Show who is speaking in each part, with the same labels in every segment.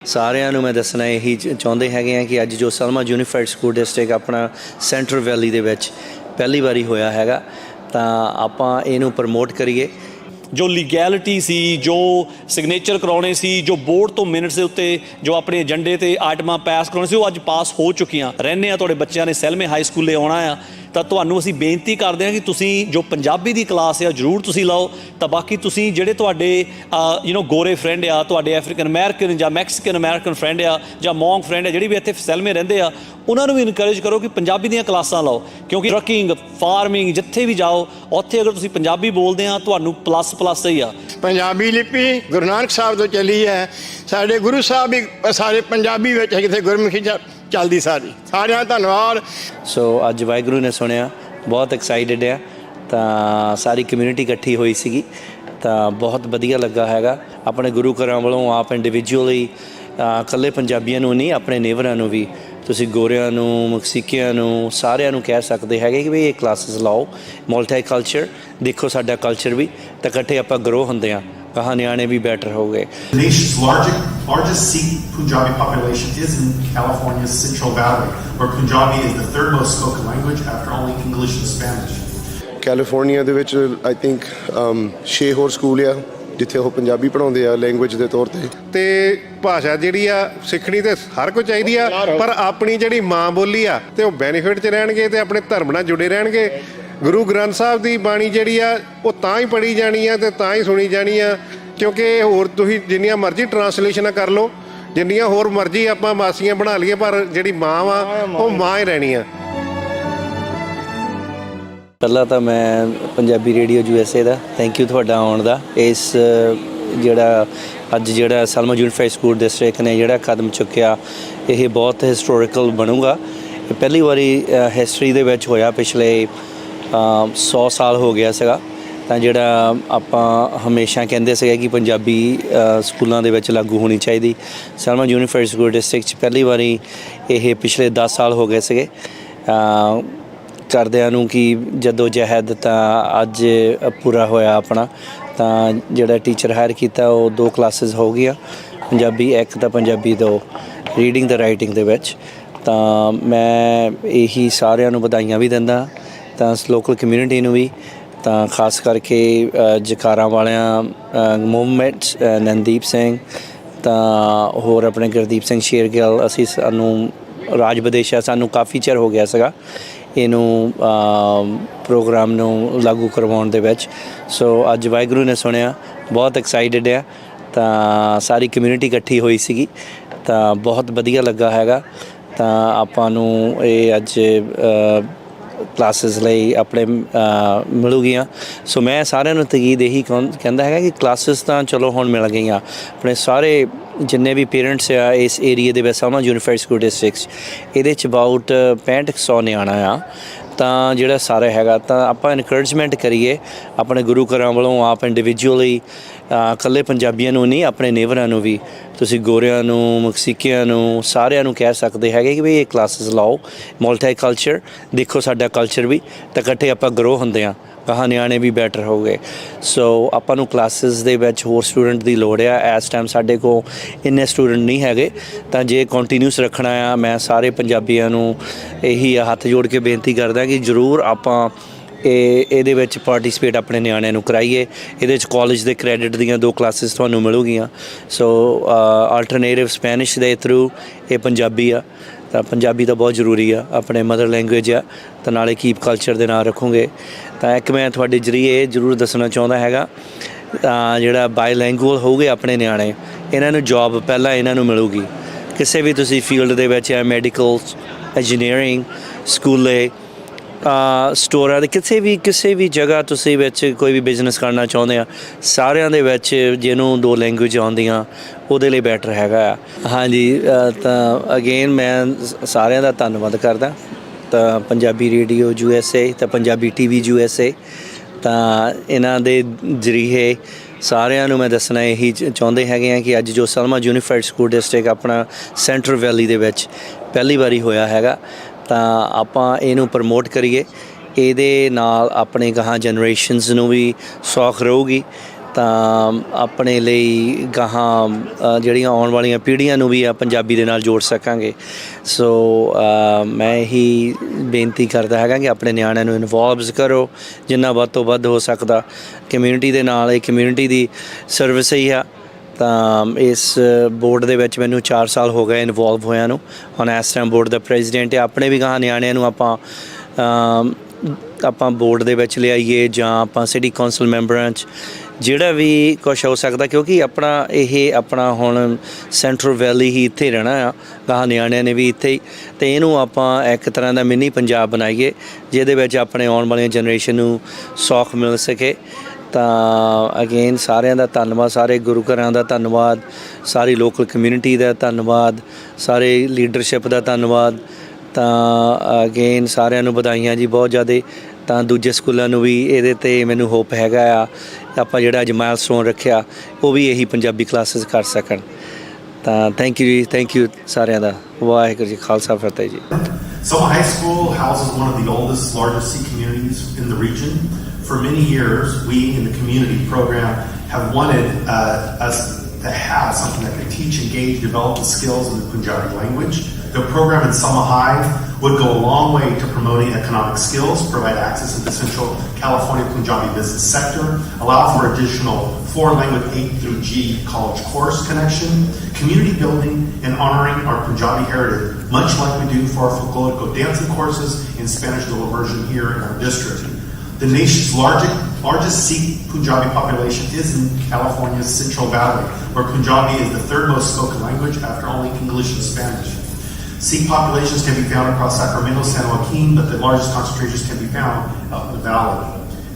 Speaker 1: ਸਾਰਿਆਂ ਨੂੰ ਮੈਂ ਦੱਸਣਾ ਇਹੀ ਚਾਹੁੰਦੇ ਹੈਗੇ ਆ ਕਿ ਅੱਜ ਜੋ ਸਲਮਾ ਯੂਨੀਫਾਈਡ ਸਕੂਲ ਡਿਸਟ੍ਰਿਕਟ ਆਪਣਾ ਸੈਂਟਰਲ ਵੈਲੀ ਦੇ ਵਿੱਚ ਪਹਿਲੀ ਵਾਰੀ ਹੋਇਆ ਹੈਗਾ ਤਾਂ ਆਪਾਂ ਇਹਨੂੰ ਪ੍ਰਮੋਟ ਕਰੀਏ।
Speaker 2: ਜੋ ਲੀਗੈਲਿਟੀ ਸੀ, ਜੋ ਸਿਗਨੇਚਰ ਕਰਾਉਣੇ ਸੀ, ਜੋ ਬੋਰਡ ਤੋਂ ਮਿੰਟਸ ਦੇ ਉੱਤੇ ਜੋ ਆਪਣੇ ਏਜੰਡੇ ਤੇ ਆਈਟਮਾਂ ਪਾਸ ਕਰਾਉਣੇ ਸੀ, ਉਹ ਅੱਜ ਪਾਸ ਹੋ ਚੁੱਕੀਆਂ। ਰਹਿੰਦੇ ਆ ਤੁਹਾਡੇ ਬੱਚਿਆਂ ਨੇ ਸੈਲਮੇ ਹਾਈ ਸਕੂਲੇ ਆਉਣਾ ਆ ਤਾਂ ਤੁਹਾਨੂੰ ਅਸੀਂ ਬੇਨਤੀ ਕਰਦੇ ਹਾਂ ਕਿ ਤੁਸੀਂ ਜੋ ਪੰਜਾਬੀ ਦੀ ਕਲਾਸ ਆ ਜ਼ਰੂਰ ਤੁਸੀਂ ਲਾਓ। ਤਾਂ ਬਾਕੀ ਤੁਸੀਂ ਜਿਹੜੇ ਤੁਹਾਡੇ ਗੋਰੇ ਫਰੈਂਡ ਆ, ਤੁਹਾਡੇ ਅਫਰੀਕਨ ਅਮੈਰੀਕਨ ਜਾਂ ਮੈਕਸੀਕਨ ਅਮੈਰੀਕਨ ਫਰੈਂਡ ਆ ਜਾਂ ਮੌਂਗ ਫਰੈਂਡ ਆ ਜਿਹੜੀ ਵੀ ਇੱਥੇ ਸੈਲਮੇ ਰਹਿੰਦੇ ਆ, ਉਹਨਾਂ ਨੂੰ ਵੀ ਇਨਕਰੇਜ ਕਰੋ ਕਿ ਪੰਜਾਬੀ ਦੀਆਂ ਕਲਾਸਾਂ ਲਾਓ। ਕਿਉਂਕਿ ਟਰੱਕਿੰਗ, ਫਾਰਮਿੰਗ ਜਿੱਥੇ ਵੀ ਜਾਓ ਉੱਥੇ ਅਗਰ ਤੁਸੀਂ ਪੰਜਾਬੀ ਬੋਲਦੇ ਆ ਤੁਹਾਨੂੰ ਪਲੱਸ ਹੀ ਆ।
Speaker 3: ਪੰਜਾਬੀ ਲਿਪੀ ਗੁਰੂ ਨਾਨਕ ਸਾਹਿਬ ਤੋਂ ਚੱਲੀ ਹੈ। ਸਾਡੇ ਗੁਰੂ ਸਾਹਿਬ ਵੀ ਸਾਰੇ ਪੰਜਾਬੀ ਵਿੱਚ ਕਿਤੇ ਗੁਰਮੁਖੀ ਚੱਲਦੀ ਸਾਰਿਆਂ ਦਾ ਧੰਨਵਾਦ।
Speaker 1: ਸੋ ਅੱਜ ਵਾਹਿਗੁਰੂ ਨੇ ਸੁਣਿਆ, ਬਹੁਤ ਐਕਸਾਈਟਿਡ ਆ। ਤਾਂ ਸਾਰੀ ਕਮਿਊਨਿਟੀ ਇਕੱਠੀ ਹੋਈ ਸੀਗੀ ਤਾਂ ਬਹੁਤ ਵਧੀਆ ਲੱਗਾ ਹੈਗਾ। ਆਪਣੇ ਗੁਰੂ ਘਰਾਂ ਵੱਲੋਂ ਆਪ ਇੰਡੀਵਿਜੂਅਲੀ ਇਕੱਲੇ ਪੰਜਾਬੀਆਂ ਨੂੰ ਨਹੀਂ, ਆਪਣੇ ਨੇਬਰਾਂ ਨੂੰ ਵੀ, ਤੁਸੀਂ ਗੋਰਿਆਂ ਨੂੰ, ਮਕਸੀਕਿਆਂ ਨੂੰ, ਸਾਰਿਆਂ ਨੂੰ ਕਹਿ ਸਕਦੇ ਹੈਗੇ ਕਿ ਵੀ ਇਹ ਕਲਾਸਿਸ ਲਾਓ। ਮਲਟੀ ਕਲਚਰ ਦੇਖੋ, ਸਾਡਾ ਕਲਚਰ ਵੀ ਤਾਂ ਇਕੱਠੇ ਆਪਾਂ ਗਰੋ ਹੁੰਦੇ ਹਾਂ, ਕਹਾਂ ਨਿਆਣੇ ਵੀ ਬੈਟਰ ਹੋ ਗਏ।
Speaker 4: The nation's largest Sikh Punjabi population is in California's Central Valley, where Punjabi is the third most spoken language after only English and Spanish.
Speaker 5: California ਦੇ ਵਿੱਚ ਆਈ ਥਿੰਕ 6 ਹੋਰ ਸਕੂਲ ਆ ਜਿੱਥੇ ਉਹ ਪੰਜਾਬੀ ਪੜ੍ਹਾਉਂਦੇ ਆ ਲੈਂਗੁਏਜ ਦੇ ਤੌਰ ਤੇ
Speaker 6: ਭਾਸ਼ਾ ਜਿਹੜੀ ਆ ਸਿੱਖਣੀ ਤੇ ਹਰ ਕੋਈ ਚਾਹੀਦੀ ਆ, ਪਰ ਆਪਣੀ ਜਿਹੜੀ ਮਾਂ ਬੋਲੀ ਆ ਤੇ ਉਹ ਬੈਨੀਫਿਟ 'ਚ ਰਹਿਣਗੇ ਤੇ ਆਪਣੇ ਧਰਮ ਨਾਲ ਜੁੜੇ ਰਹਿਣਗੇ। ਗੁਰੂ ਗ੍ਰੰਥ ਸਾਹਿਬ ਦੀ ਬਾਣੀ ਜਿਹੜੀ ਆ ਉਹ ਤਾਂ ਹੀ ਪੜ੍ਹੀ ਜਾਣੀ ਆ ਤੇ ਤਾਂ ਹੀ ਸੁਣੀ ਜਾਣੀ ਆ, ਕਿਉਂਕਿ ਹੋਰ ਤੁਸੀਂ ਜਿੰਨੀਆਂ ਮਰਜ਼ੀ ਟਰਾਂਸਲੇਸ਼ਨਾਂ ਕਰ ਲਓ, ਜਿੰਨੀਆਂ ਹੋਰ ਮਰਜ਼ੀ ਆਪਾਂ ਮਾਸੀਆਂ ਬਣਾ ਲਈਏ, ਪਰ ਜਿਹੜੀ ਮਾਂ ਵਾ ਉਹ ਮਾਂ ਹੀ ਰਹਿਣੀ ਆ।
Speaker 1: ਪਹਿਲਾਂ ਤਾਂ ਮੈਂ Punjabi radio USA the thank you ਤੁਹਾਡਾ ਆਉਣ ਦਾ। ਇਸ ਜਿਹੜਾ ਸਲਮਾ ਯੂਨੀਫਾਈਡ ਸਕੂਲ ਡਿਸਟ੍ਰਿਕਟ ਨੇ ਜਿਹੜਾ ਕਦਮ ਚੁੱਕਿਆ, ਇਹ ਬਹੁਤ ਹਿਸਟੋਰੀਕਲ ਬਣੂਗਾ। ਇਹ ਪਹਿਲੀ ਵਾਰੀ ਹਿਸਟਰੀ ਦੇ ਵਿੱਚ ਹੋਇਆ। ਪਿਛਲੇ 100 ਸਾਲ ਹੋ ਗਿਆ ਸੀਗਾ ਤਾਂ ਜਿਹੜਾ ਆਪਾਂ ਹਮੇਸ਼ਾ ਕਹਿੰਦੇ ਸੀਗੇ ਕਿ ਪੰਜਾਬੀ ਸਕੂਲਾਂ ਦੇ ਵਿੱਚ ਲਾਗੂ ਹੋਣੀ ਚਾਹੀਦੀ। ਸਲਮਾ ਯੂਨੀਫਾਈਡ ਸਕੂਲ ਡਿਸਟ੍ਰਿਕਟ 'ਚ ਪਹਿਲੀ ਵਾਰੀ ਇਹ ਪਿਛਲੇ 10 ਸਾਲ ਹੋ ਗਏ ਸੀਗੇ ਕਰਦਿਆਂ ਨੂੰ ਕਿ ਜਦੋਂ ਜਹਿਦ ਤਾਂ ਅੱਜ ਪੂਰਾ ਹੋਇਆ ਆਪਣਾ। ਤਾਂ ਜਿਹੜਾ ਟੀਚਰ ਹਾਇਰ ਕੀਤਾ ਉਹ 2 ਕਲਾਸਿਸ ਹੋ ਗਈਆਂ, ਪੰਜਾਬੀ 1 ਤਾਂ ਪੰਜਾਬੀ 2 ਰੀਡਿੰਗ ਤੇ ਰਾਈਟਿੰਗ ਦੇ ਵਿੱਚ। ਤਾਂ ਮੈਂ ਇਹੀ ਸਾਰਿਆਂ ਨੂੰ ਵਧਾਈਆਂ ਵੀ ਦਿੰਦਾ ਤਾਂ ਲੋਕਲ ਕਮਿਊਨਿਟੀ ਨੂੰ ਵੀ, ਤਾਂ ਖਾਸ ਕਰਕੇ ਜਕਾਰਾਂ ਵਾਲਿਆਂ ਮੂਵਮੈਂਟ ਨੰਦੀਪ ਸਿੰਘ ਤਾਂ ਹੋਰ ਆਪਣੇ ਗੁਰਦੀਪ ਸਿੰਘ ਸ਼ੇਰਗਿੱਲ। ਸਾਨੂੰ ਰਾਜ ਵਿਦੇਸ਼ਾ ਸਾਨੂੰ ਕਾਫੀ ਚਿਰ ਹੋ ਗਿਆ ਸੀਗਾ ਇਹਨੂੰ ਪ੍ਰੋਗਰਾਮ ਨੂੰ ਲਾਗੂ ਕਰਵਾਉਣ ਦੇ ਵਿੱਚ। ਸੋ ਅੱਜ ਵਾਹਿਗੁਰੂ ਨੇ ਸੁਣਿਆ, ਬਹੁਤ ਐਕਸਾਈਟਿਡ ਆ। ਤਾਂ ਸਾਰੀ ਕਮਿਊਨਿਟੀ ਇਕੱਠੀ ਹੋਈ ਸੀਗੀ ਤਾਂ ਬਹੁਤ ਵਧੀਆ ਲੱਗਾ ਹੈਗਾ। ਤਾਂ ਆਪਾਂ ਨੂੰ ਇਹ ਅੱਜ ਕਲਾਸਿਸ ਲਈ ਆਪਣੇ ਮਿਲੂਗੀਆਂ। ਸੋ ਮੈਂ ਸਾਰਿਆਂ ਨੂੰ ਤਕੀਦ ਇਹੀ ਕਹਿੰਦਾ ਹੈਗਾ ਕਿ ਕਲਾਸਿਸ ਤਾਂ ਚਲੋ ਹੁਣ ਮਿਲ ਗਈਆਂ। ਆਪਣੇ ਸਾਰੇ ਜਿੰਨੇ ਵੀ ਪੇਰੈਂਟਸ ਆ ਇਸ ਏਰੀਏ ਦੇ ਵਿੱਚ ਸਲਮਾ ਯੂਨੀਫਾਈਡ ਸਕੂਲ ਡਿਸਟ੍ਰਿਕਟ ਇਹਦੇ 'ਚ ਅਬਾਊਟ 6500 ਨਿਆਣਾ ਆ। ਤਾਂ ਜਿਹੜਾ ਸਾਰਾ ਹੈਗਾ ਤਾਂ ਆਪਾਂ ਇਨਕਰੇਜਮੈਂਟ ਕਰੀਏ ਆਪਣੇ ਗੁਰੂ ਘਰਾਂ ਵੱਲੋਂ ਆਪ ਇੰਡੀਵਿਜੂਅਲੀ, ਇਕੱਲੇ ਪੰਜਾਬੀਆਂ ਨੂੰ ਨਹੀਂ, ਆਪਣੇ ਨੇਬਰਾਂ ਨੂੰ ਵੀ, ਤੁਸੀਂ ਗੋਰਿਆਂ ਨੂੰ, ਮਕਸੀਕਿਆਂ ਨੂੰ, ਸਾਰਿਆਂ ਨੂੰ ਕਹਿ ਸਕਦੇ ਹੈਗੇ ਕਿ ਵੀ ਇਹ ਕਲਾਸਿਸ ਲਾਓ। ਮਲਟੀ ਕਲਚਰ ਦੇਖੋ, ਸਾਡਾ ਕਲਚਰ ਵੀ ਤਾਂ ਇਕੱਠੇ ਆਪਾਂ ਗਰੋ ਹੁੰਦੇ ਹਾਂ, ਕਹਾਂ ਨਿਆਣੇ ਵੀ ਬੈਟਰ ਹੋ ਗਏ। ਸੋ ਆਪਾਂ ਨੂੰ ਕਲਾਸਿਸ ਦੇ ਵਿੱਚ ਹੋਰ ਸਟੂਡੈਂਟ ਦੀ ਲੋੜ ਆ। ਇਸ ਟਾਈਮ ਸਾਡੇ ਕੋਲ ਇੰਨੇ ਸਟੂਡੈਂਟ ਨਹੀਂ ਹੈਗੇ ਤਾਂ ਜੇ ਕੰਟੀਨਿਊਸ ਰੱਖਣਾ ਆ, ਮੈਂ ਸਾਰੇ ਪੰਜਾਬੀਆਂ ਨੂੰ ਇਹੀ ਹੱਥ ਜੋੜ ਕੇ ਬੇਨਤੀ ਕਰਦਾ ਕਿ ਜ਼ਰੂਰ ਆਪਾਂ ਇਹਦੇ ਵਿੱਚ ਪਾਰਟੀਸਪੇਟ ਆਪਣੇ ਨਿਆਣਿਆਂ ਨੂੰ ਕਰਾਈਏ। ਇਹਦੇ 'ਚ ਕਾਲਜ ਦੇ ਕ੍ਰੈਡਿਟ ਦੀਆਂ 2 ਕਲਾਸਿਸ ਤੁਹਾਨੂੰ ਮਿਲੂਗੀਆਂ। ਸੋ ਆਲਟਰਨੇਟਿਵ ਸਪੈਨਿਸ਼ ਦੇ ਥਰੂ ਇਹ ਪੰਜਾਬੀ ਆ ਤਾਂ ਪੰਜਾਬੀ ਤਾਂ ਬਹੁਤ ਜ਼ਰੂਰੀ ਆ, ਆਪਣੇ ਮਦਰ ਲੈਂਗੁਏਜ ਆ ਤਾਂ ਨਾਲੇ ਕੀਪ ਕਲਚਰ ਦੇ ਨਾਲ ਰੱਖੋਗੇ। ਤਾਂ ਇੱਕ ਮੈਂ ਤੁਹਾਡੇ ਜ਼ਰੀਏ ਇਹ ਜ਼ਰੂਰ ਦੱਸਣਾ ਚਾਹੁੰਦਾ ਹੈਗਾ ਜਿਹੜਾ ਬਾਈਲੈਂਗੁਅਲ ਹੋਊਗੇ ਆਪਣੇ ਨਿਆਣੇ, ਇਹਨਾਂ ਨੂੰ ਜੋਬ ਪਹਿਲਾਂ ਇਹਨਾਂ ਨੂੰ ਮਿਲੂਗੀ ਕਿਸੇ ਵੀ ਤੁਸੀਂ ਫੀਲਡ ਦੇ ਵਿੱਚ, ਮੈਡੀਕਲ, ਇੰਜੀਨੀਅਰਿੰਗ, ਸਕੂਲੇ, ਸਟੋਰਾਂ ਦੇ ਕਿਸੇ ਵੀ ਜਗ੍ਹਾ ਤੁਸੀਂ ਵਿੱਚ ਕੋਈ ਵੀ ਬਿਜ਼ਨਸ ਕਰਨਾ ਚਾਹੁੰਦੇ ਆ, ਸਾਰਿਆਂ ਦੇ ਵਿੱਚ ਜਿਹਨੂੰ 2 ਲੈਂਗੁਏਜ ਆਉਂਦੀਆਂ ਉਹਦੇ ਲਈ ਬੈਟਰ ਹੈਗਾ ਆ। ਹਾਂਜੀ, ਤਾਂ ਅਗੇਨ ਮੈਂ ਸਾਰਿਆਂ ਦਾ ਧੰਨਵਾਦ ਕਰਦਾ। ਤਾਂ ਪੰਜਾਬੀ ਰੇਡੀਓ USA ਤਾਂ ਪੰਜਾਬੀ TV USA ਤਾਂ ਇਹਨਾਂ ਦੇ ਜ਼ਰੀਏ ਸਾਰਿਆਂ ਨੂੰ ਮੈਂ ਦੱਸਣਾ ਇਹੀ ਚਾਹੁੰਦੇ ਹੈਗੇ ਆ ਕਿ ਅੱਜ ਜੋ ਸਲਮਾ ਯੂਨੀਫਾਈਡ ਸਕੂਲ ਡਿਸਟ੍ਰਿਕਟ ਆਪਣਾ ਸੈਂਟਰਲ ਵੈਲੀ ਦੇ ਵਿੱਚ ਪਹਿਲੀ ਵਾਰੀ ਹੋਇਆ ਹੈਗਾ ਤਾਂ ਆਪਾਂ ਇਹਨੂੰ ਪ੍ਰਮੋਟ ਕਰੀਏ। ਇਹਦੇ ਨਾਲ ਆਪਣੇ ਗਾਹਾਂ ਜਨਰੇਸ਼ਨਸ ਨੂੰ ਵੀ ਸੌਖ ਰਹੂਗੀ ਤਾਂ ਆਪਣੇ ਲਈ ਗਾਹਾਂ ਜਿਹੜੀਆਂ ਆਉਣ ਵਾਲੀਆਂ ਪੀੜ੍ਹੀਆਂ ਨੂੰ ਵੀ ਆ ਪੰਜਾਬੀ ਦੇ ਨਾਲ ਜੋੜ ਸਕਾਂਗੇ। ਸੋ ਮੈਂ ਇਹੀ ਬੇਨਤੀ ਕਰਦਾ ਹੈਗਾ ਕਿ ਆਪਣੇ ਨਿਆਣਿਆਂ ਨੂੰ ਇਨਵੋਲਵਸ ਕਰੋ ਜਿੰਨਾ ਵੱਧ ਤੋਂ ਵੱਧ ਹੋ ਸਕਦਾ ਕਮਿਊਨਿਟੀ ਦੇ ਨਾਲ। ਇਹ ਕਮਿਊਨਿਟੀ ਦੀ ਸਰਵਿਸ ਹੀ ਆ। ਤਾਂ ਇਸ ਬੋਰਡ ਦੇ ਵਿੱਚ ਮੈਨੂੰ 4 ਸਾਲ ਹੋ ਗਏ ਇਨਵੋਲਵ ਹੋਇਆਂ ਨੂੰ। ਹੁਣ ਇਸ ਟਾਈਮ ਬੋਰਡ ਦਾ ਪ੍ਰੈਜ਼ੀਡੈਂਟ ਹੈ। ਆਪਣੇ ਵੀ ਗਾਹਾਂ ਨਿਆਣਿਆਂ ਨੂੰ ਆਪਾਂ ਬੋਰਡ ਦੇ ਵਿੱਚ ਲਿਆਈਏ ਜਾਂ ਆਪਾਂ ਸਿਟੀ ਕੌਂਸਲ ਮੈਂਬਰਾਂ 'ਚ ਜਿਹੜਾ ਵੀ ਕੁਛ ਹੋ ਸਕਦਾ, ਕਿਉਂਕਿ ਆਪਣਾ ਹੁਣ ਸੈਂਟਰਲ ਵੈਲੀ ਹੀ ਇੱਥੇ ਰਹਿਣਾ ਆ। ਗਾਹਾਂ ਨਿਆਣਿਆਂ ਨੇ ਵੀ ਇੱਥੇ ਹੀ, ਅਤੇ ਇਹਨੂੰ ਆਪਾਂ ਇੱਕ ਤਰ੍ਹਾਂ ਦਾ ਮਿਨੀ ਪੰਜਾਬ ਬਣਾਈਏ ਜਿਹਦੇ ਵਿੱਚ ਆਪਣੇ ਆਉਣ ਵਾਲੀਆਂ ਜਨਰੇਸ਼ਨ ਨੂੰ ਸੌਖ ਮਿਲ ਸਕੇ। ਤਾਂ ਅਗੇਨ ਸਾਰਿਆਂ ਦਾ ਧੰਨਵਾਦ, ਸਾਰੇ ਗੁਰੂ ਘਰਾਂ ਦਾ ਧੰਨਵਾਦ, ਸਾਰੀ ਲੋਕਲ ਕਮਿਊਨਿਟੀ ਦਾ ਧੰਨਵਾਦ, ਸਾਰੇ ਲੀਡਰਸ਼ਿਪ ਦਾ ਧੰਨਵਾਦ। ਤਾਂ ਅਗੇਨ ਸਾਰਿਆਂ ਨੂੰ ਵਧਾਈਆਂ ਜੀ ਬਹੁਤ ਜ਼ਿਆਦਾ। ਤਾਂ ਦੂਜੇ ਸਕੂਲਾਂ ਨੂੰ ਵੀ ਇਹਦੇ 'ਤੇ ਮੈਨੂੰ ਹੋਪ ਹੈਗਾ ਆ ਆਪਾਂ ਜਿਹੜਾ ਅੱਜ ਮਾਈਲਸਟੋਨ ਰੱਖਿਆ ਉਹ ਵੀ ਇਹੀ ਪੰਜਾਬੀ ਕਲਾਸਿਸ ਕਰ ਸਕਣ। ਤਾਂ ਥੈਂਕ ਯੂ ਜੀ, ਥੈਂਕ ਯੂ ਸਾਰਿਆਂ ਦਾ। ਵਾਹਿਗੁਰੂ ਜੀ ਖਾਲਸਾ ਫਤਿਹ ਜੀ।
Speaker 4: Selma High School houses one of the oldest, largest Sikh communities in the region. For many years, we in the community program have wanted us to have something that could teach, engage, develop the skills in the Punjabi language. The program in Selma High would go a long way to promoting economic skills, provide access to the Central California Punjabi business sector, allow for additional foreign language A through G college course connection, community building, and honoring our Punjabi heritage, much like we do for our folkloric dancing courses and Spanish dual immersion here in our district. The nation's largest Sikh Punjabi population is in California's Central Valley, where Punjabi is the third most spoken language after only English and Spanish. Sikh populations can be found across Sacramento, San Joaquin, but the largest concentrations can be found out in the valley.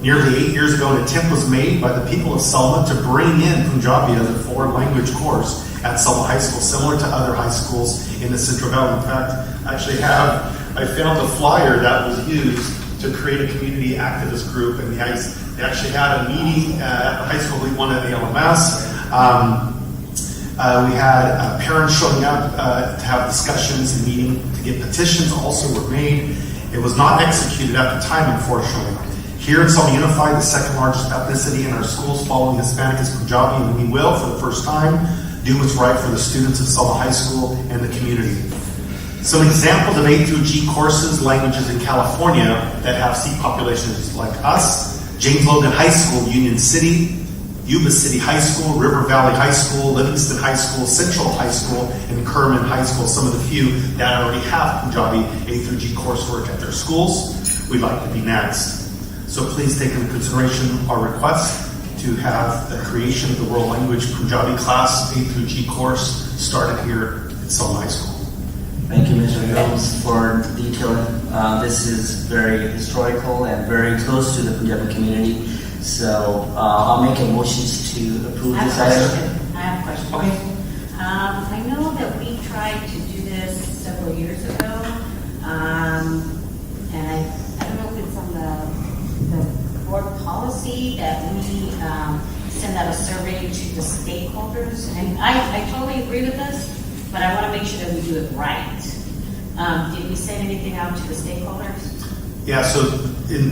Speaker 4: Nearly 8 years ago, an attempt was made by the people of Selma to bring in Punjabi as a foreign language course at Selma High School, similar to other high schools in the Central Valley. In fact, I found a flyer that was used to create a community activist group, and they actually had a meeting at the high school. We wanted ALMS. We had parents showing up to have discussions and meeting to get petitions also were made. It was not executed at the time, unfortunately. Here in Selma Unified, the second largest ethnicity in our schools following Hispanic is Punjabi, and we will, for the first time, do what's right for the students of Selma High School and the community. Some examples of A through G courses, languages in California that have Sikh populations like us: James Logan High School, Union City, Yuba City High School, River Valley High School, Livingston High School, Central High School, and Kerman High School, some of the few that already have Punjabi A through G coursework at their schools. We'd like to be next. So please take into consideration our request to have the creation of the world language Punjabi class A through G course started here at Selma High School.
Speaker 7: Thank you, Mr. Jones, for detailing. This is very historical and very close to the Punjabi community. So I'll make a motion to approve this item.
Speaker 8: I have a question.
Speaker 7: Okay.
Speaker 8: I know that we tried to do this several years ago, and I don't know if it's on the board policy that we send out a survey to the stakeholders. And I totally agree with this, but I want to make sure that we do it right. Did we send anything out to the stakeholders?
Speaker 4: Yeah, so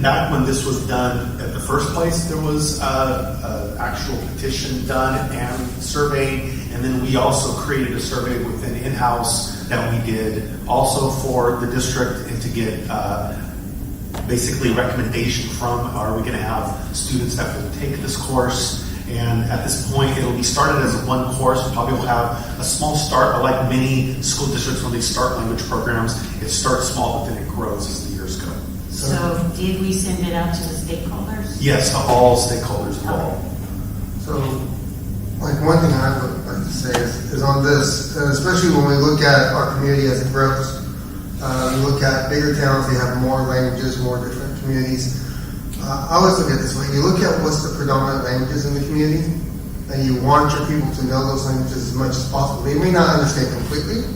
Speaker 4: back when this was done at the first place, there was an actual petition done and surveyed, and then we also created a survey within in-house that we did also for the district and to get basically recommendation from, are we going to have students that will take this course? And at this point, it'll be started as one course. We probably will have a small start, but like many school districts when they start language programs, it starts small, but then it grows as the years go.
Speaker 8: So did we send it out to the stakeholders?
Speaker 4: Yes, to all stakeholders involved.
Speaker 9: So, like one thing I would like to say is on this, especially when we look at our community as it grows, we look at bigger towns, they have more languages, more different communities. I always look at it this way. You look at what's the predominant languages in the community, and you want your people to know those languages as much as possible. They may not understand completely,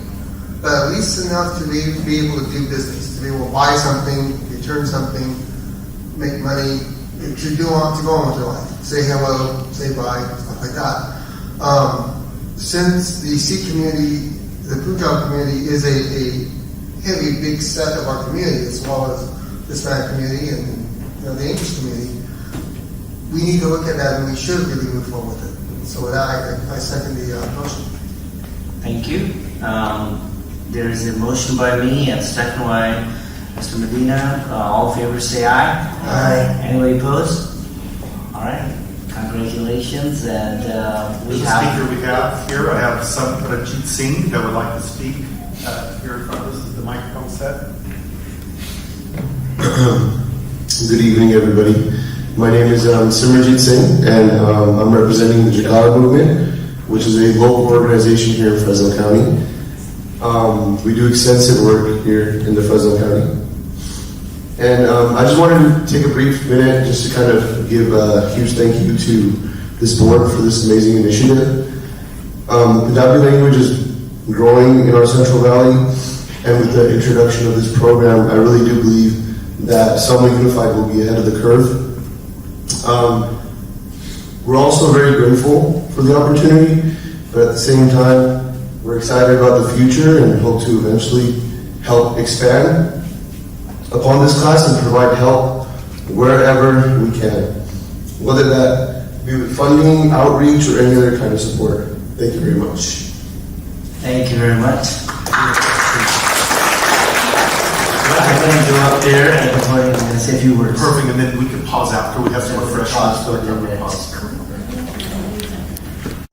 Speaker 9: but at least enough to be able to do business, to be able to buy something, return something, make money, to go on with their life. Say hello, say bye, stuff like that. Since the Sikh community, the Punjab community is a heavy, big set of our community, as well as the Hispanic community and the English community, we need to look at that, and we should really move forward with it. So with that, I second the motion.
Speaker 7: Thank you. There is a motion by me and second by Mr. Medina. All in favor say aye.
Speaker 9: Aye.
Speaker 7: Anybody opposed? All right. Congratulations. And we
Speaker 4: The
Speaker 7: have...
Speaker 4: speaker we have here, I have Simranjit Singh that would like to speak here in front of us. Is the microphone set?
Speaker 5: Good evening, everybody. My name is Simranjit Singh, and I'm representing the Jakarta Movement, which is a local organization here in Fresno County. We do extensive work here in the Fresno County. And I just wanted to take a brief minute just to kind of give a huge thank you to this board for this amazing initiative. Punjabi language is growing in our Central Valley, and with the introduction of this program, I really do believe that Selma Unified will be ahead of the curve. We're also very grateful for the opportunity, but at the same time, we're excited about the future and hope to eventually help expand upon this class and provide help wherever we can, whether that be with funding, outreach, or any other kind of support. Thank you very much.
Speaker 7: Thank you very much. I'm going to go up there at the podium and say a few words.
Speaker 4: Perfect, and then we can pause after we have some refreshments. So we can pause.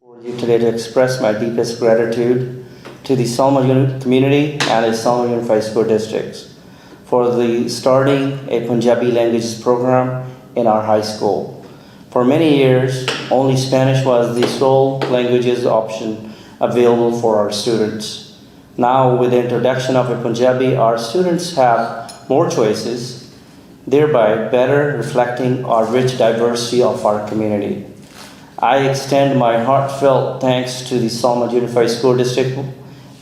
Speaker 1: For you today to express my deepest gratitude to the Selma community and the Selma Unified School Districts for the starting a Punjabi languages program in our high school. For many years, only Spanish was the sole languages option available for our students. Now, with the introduction of a Punjabi, our students have more choices, thereby better reflecting our rich diversity of our community. I extend my heartfelt thanks to the Selma Unified School District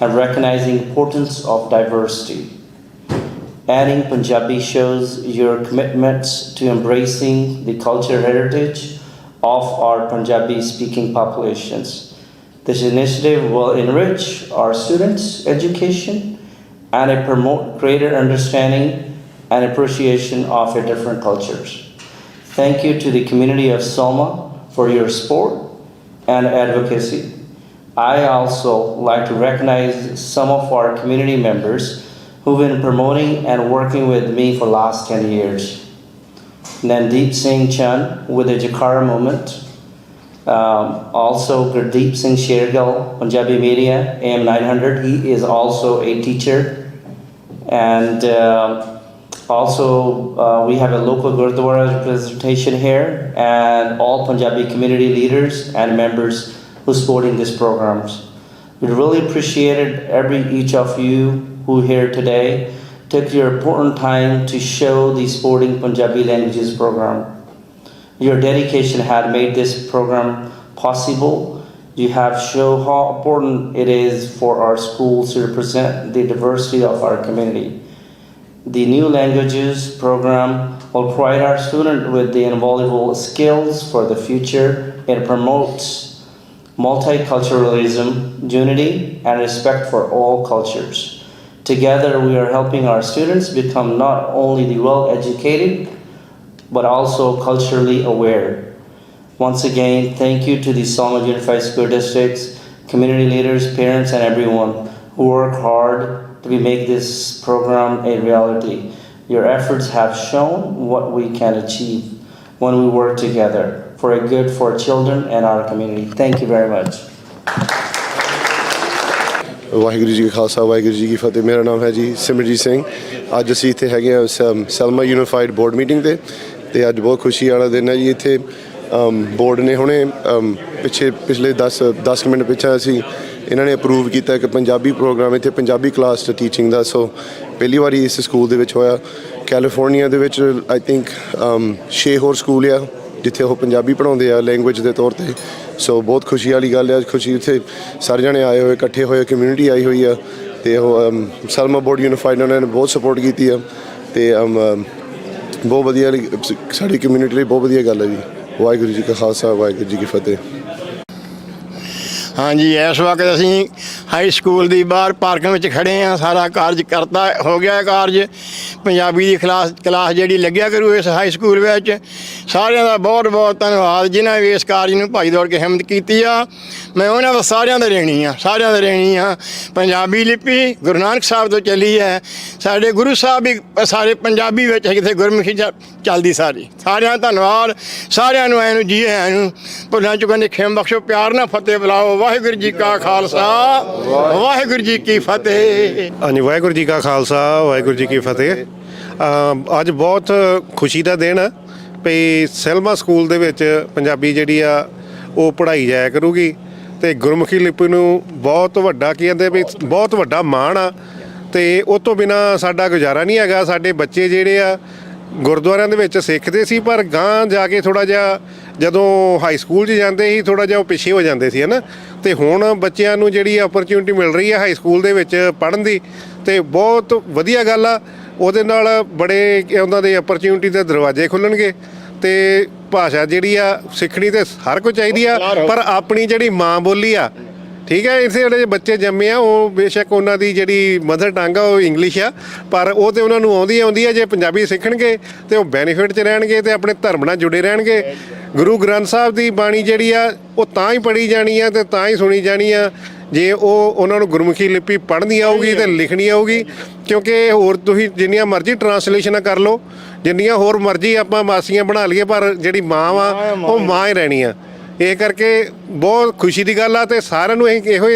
Speaker 1: and recognizing the importance of diversity. Adding Punjabi shows your commitments to embracing the cultural heritage of our Punjabi-speaking populations. This initiative will enrich our students' education and promote greater understanding and appreciation of our different cultures. Thank you to the community of Selma for your support and advocacy. I also like to recognize some of our community members who've been promoting and working with me for the last 10 years. Nandeep Singh Chand with the Jakarta Movement. Also Gurdeep Singh Shergill, Punjabi Media, AM 900. He is also a teacher. And also we have a local Gurdwara representation here and all Punjabi community leaders and members who supporting these programs. We really appreciated each of you who here today took your important time to show the supporting Punjabi languages program. Your dedication had made this program possible. You have shown how important it is for our schools to represent the diversity of our community. The new languages program will provide our students with the invaluable skills for the future. It promotes multiculturalism, unity, and respect for all cultures. Together, we are helping our students become not only the well-educated, but also culturally aware. Once again, thank you to the Selma Unified School Districts, community leaders, parents, and everyone who work hard to make this program a reality. Your efforts have shown what we can achieve when we work together for a good for children and our community. Thank you very much.
Speaker 5: Waheguru ji ਕਾ ਖਾਲਸਾ ਵਾਹਿਗੁਰੂ ਜੀ ਕੀ ਫਤਿਹ। ਮੇਰਾ ਨਾਮ ਹੈ ਜੀ ਸਿਮਰਜੀਤ ਸਿੰਘ। ਅੱਜ ਅਸੀਂ ਇੱਥੇ ਹੈਗੇ ਆ ਸੈਲਮਾ ਯੂਨੀਫਾਈਡ ਬੋਰਡ ਮੀਟਿੰਗ ਤੇ ਅੱਜ ਬਹੁਤ ਖੁਸ਼ੀ ਵਾਲਾ ਦਿਨ ਹੈ ਜੀ। ਇੱਥੇ ਬੋਰਡ ਨੇ ਹੁਣੇ ਪਿਛਲੇ 10 ਮਿੰਟ ਪਿੱਛੇ ਅਸੀਂ ਇਹਨਾਂ ਨੇ ਅਪਰੂਵ ਕੀਤਾ ਕਿ ਪੰਜਾਬੀ ਪ੍ਰੋਗਰਾਮ ਇੱਥੇ ਪੰਜਾਬੀ ਕਲਾਸ 'ਚ ਟੀਚਿੰਗ ਦਾ ਸੋ ਪਹਿਲੀ ਵਾਰੀ ਇਸ ਸਕੂਲ ਦੇ ਵਿੱਚ ਹੋਇਆ। ਕੈਲੀਫੋਰਨੀਆ ਦੇ ਵਿੱਚ ਆਈ ਥਿੰਕ 6 ਹੋਰ ਸਕੂਲ ਆ ਜਿੱਥੇ ਉਹ ਪੰਜਾਬੀ ਪੜ੍ਹਾਉਂਦੇ ਆ ਲੈਂਗੁਏਜ ਦੇ ਤੌਰ 'ਤੇ। ਸੋ ਬਹੁਤ ਖੁਸ਼ੀ ਵਾਲੀ ਗੱਲ ਹੈ। ਖੁਸ਼ੀ ਉੱਥੇ ਸਾਰੇ ਜਣੇ ਆਏ ਹੋਏ ਇਕੱਠੇ ਹੋਏ ਕਮਿਊਨਿਟੀ ਆਈ ਹੋਈ ਆ ਅਤੇ ਉਹ ਸੈਲਮਾ ਬੋਰਡ ਯੂਨੀਫਾਈਡ ਉਹਨਾਂ ਨੇ ਬਹੁਤ ਸਪੋਰਟ ਕੀਤੀ ਆ ਅਤੇ ਬਹੁਤ ਵਧੀਆ ਸਾਡੀ ਕਮਿਊਨਿਟੀ ਲਈ ਬਹੁਤ ਵਧੀਆ ਗੱਲ ਹੈ ਜੀ। ਵਾਹਿਗੁਰੂ ਜੀ ਕਾ ਖਾਲਸਾ ਵਾਹਿਗੁਰੂ ਜੀ ਕੀ ਫਤਿਹ।
Speaker 3: ਹਾਂਜੀ ਇਸ ਵਕਤ ਅਸੀਂ ਹਾਈ ਸਕੂਲ ਦੀ ਬਾਹਰ ਪਾਰਕ ਵਿੱਚ ਖੜੇ ਹਾਂ। ਸਾਰਾ ਕਾਰਜ ਕਰਤਾ ਹੋ ਗਿਆ ਕਾਰਜ। ਪੰਜਾਬੀ ਦੀ ਕਲਾਸ ਜਿਹੜੀ ਲੱਗਿਆ ਕਰੂ ਇਸ ਹਾਈ ਸਕੂਲ ਵਿੱਚ। ਸਾਰਿਆਂ ਦਾ ਬਹੁਤ ਬਹੁਤ ਧੰਨਵਾਦ ਜਿਨ੍ਹਾਂ ਵੀ ਇਸ ਕਾਰਜ ਨੂੰ ਭਾਈ ਦੌੜ ਕੇ ਹਿੰਮਤ ਕੀਤੀ ਆ। ਮੈਂ ਉਹਨਾਂ ਦਾ ਸਾਰਿਆਂ ਦਾ ਰਹਿਣੀ ਆ। ਪੰਜਾਬੀ ਲਿਪੀ ਗੁਰੂ ਨਾਨਕ ਸਾਹਿਬ ਤੋਂ ਚੱਲੀ ਹੈ। ਸਾਡੇ ਗੁਰੂ ਸਾਹਿਬ ਵੀ ਸਾਰੇ ਪੰਜਾਬੀ ਵਿੱਚ ਕਿਤੇ ਗੁਰਮੁਖੀ ਚੱਲਦੀ ਸਾਰੀ। ਸਾਰਿਆਂ ਦਾ ਧੰਨਵਾਦ। ਸਾਰਿਆਂ ਨੂੰ ਐਨੂੰ ਜੀ ਆਇਆਂ ਨੂੰ ਭੁੱਲਾਂ ਚੁੱਕਾਂ ਦੀ ਖਿਮ ਬਖਸ਼ੋ। ਪਿਆਰ ਨਾਲ ਫਤਿਹ ਬੁਲਾਓ। ਵਾਹਿਗੁਰੂ ਜੀ ਕਾ ਖਾਲਸਾ ਵਾਹਿਗੁਰੂ ਜੀ ਕੀ ਫਤਿਹ।
Speaker 6: ਹਾਂਜੀ, ਵਾਹਿਗੁਰੂ ਜੀ ਕਾ ਖਾਲਸਾ ਵਾਹਿਗੁਰੂ ਜੀ ਕੀ ਫਤਿਹ। ਅੱਜ ਬਹੁਤ ਖੁਸ਼ੀ ਦਾ ਦਿਨ ਵੀ ਸੈਲਮਾ ਸਕੂਲ ਦੇ ਵਿੱਚ ਪੰਜਾਬੀ ਜਿਹੜੀ ਆ ਉਹ ਪੜ੍ਹਾਈ ਜਾਇਆ ਕਰੂਗੀ ਤੇ ਗੁਰਮੁਖੀ ਲਿਪੀ ਨੂੰ ਬਹੁਤ ਵੱਡਾ ਕੀ ਕਹਿੰਦੇ ਵੀ ਬਹੁਤ ਵੱਡਾ ਮਾਣ ਆ ਤੇ ਉਹ ਤੋਂ ਬਿਨਾ ਸਾਡਾ ਗੁਜ਼ਾਰਾ ਨਹੀਂ ਹੈਗਾ। ਸਾਡੇ ਬੱਚੇ ਜਿਹੜੇ ਆ ਗੁਰਦੁਆਰਿਆਂ ਦੇ ਵਿੱਚ ਸਿੱਖਦੇ ਸੀ ਪਰ ਗਾਂਹ ਜਾ ਕੇ ਥੋੜ੍ਹਾ ਜਿਹਾ ਜਦੋਂ ਹਾਈ ਸਕੂਲ 'ਚ ਜਾਂਦੇ ਸੀ ਥੋੜ੍ਹਾ ਜਿਹਾ ਉਹ ਪਿੱਛੇ ਹੋ ਜਾਂਦੇ ਸੀ, ਹੈ ਨਾ। ਅਤੇ ਹੁਣ ਬੱਚਿਆਂ ਨੂੰ ਜਿਹੜੀ ਅਪਰਚੁਨਿਟੀ ਮਿਲ ਰਹੀ ਹੈ ਹਾਈ ਸਕੂਲ ਦੇ ਵਿੱਚ ਪੜ੍ਹਨ ਦੀ ਅਤੇ ਬਹੁਤ ਵਧੀਆ ਗੱਲ ਆ। ਉਹਦੇ ਨਾਲ ਬੜੇ ਉਹਨਾਂ ਦੇ ਅਪਰਚੁਨਿਟੀ ਦੇ ਦਰਵਾਜ਼ੇ ਖੁੱਲ੍ਹਣਗੇ ਅਤੇ ਭਾਸ਼ਾ ਜਿਹੜੀ ਆ ਸਿੱਖਣੀ ਤਾਂ ਹਰ ਕੋਈ ਚਾਹੀਦੀ ਆ, ਪਰ ਆਪਣੀ ਜਿਹੜੀ ਮਾਂ ਬੋਲੀ ਆ, ਠੀਕ ਹੈ, ਇੱਥੇ ਜਿਹੜੇ ਬੱਚੇ ਜੰਮੇ ਆ ਉਹ ਬੇਸ਼ੱਕ ਉਹਨਾਂ ਦੀ ਜਿਹੜੀ ਮਦਰ ਟੰਗ ਆ ਉਹ ਇੰਗਲਿਸ਼ ਆ, ਪਰ ਉਹ ਤਾਂ ਉਹਨਾਂ ਨੂੰ ਆਉਂਦੀ ਆ। ਜੇ ਪੰਜਾਬੀ ਸਿੱਖਣਗੇ ਤਾਂ ਉਹ ਬੈਨੀਫਿਟ 'ਚ ਰਹਿਣਗੇ ਅਤੇ ਆਪਣੇ ਧਰਮ ਨਾਲ ਜੁੜੇ ਰਹਿਣਗੇ। ਗੁਰੂ ਗ੍ਰੰਥ ਸਾਹਿਬ ਦੀ ਬਾਣੀ ਜਿਹੜੀ ਆ ਉਹ ਤਾਂ ਹੀ ਪੜ੍ਹੀ ਜਾਣੀ ਆ ਅਤੇ ਤਾਂ ਹੀ ਸੁਣੀ ਜਾਣੀ ਆ ਜੇ ਉਹਨਾਂ ਨੂੰ ਗੁਰਮੁਖੀ ਲਿਪੀ ਪੜ੍ਹਨੀ ਆਊਗੀ ਅਤੇ ਲਿਖਣੀ ਆਊਗੀ। ਕਿਉਂਕਿ ਹੋਰ ਤੁਸੀਂ ਜਿੰਨੀਆਂ ਮਰਜ਼ੀ ਟਰਾਂਸਲੇਸ਼ਨਾਂ ਕਰ ਲਓ, ਜਿੰਨੀਆਂ ਹੋਰ ਮਰਜ਼ੀ ਆਪਾਂ ਮਾਸੀਆਂ ਬਣਾ ਲਈਏ, ਪਰ ਜਿਹੜੀ ਮਾਂ ਵਾ ਉਹ ਮਾਂ ਹੀ ਰਹਿਣੀ ਆ। ਇਹ ਕਰਕੇ ਬਹੁਤ ਖੁਸ਼ੀ ਦੀ ਗੱਲ ਆ ਅਤੇ ਸਾਰਿਆਂ ਨੂੰ ਅਸੀਂ ਇਹੋ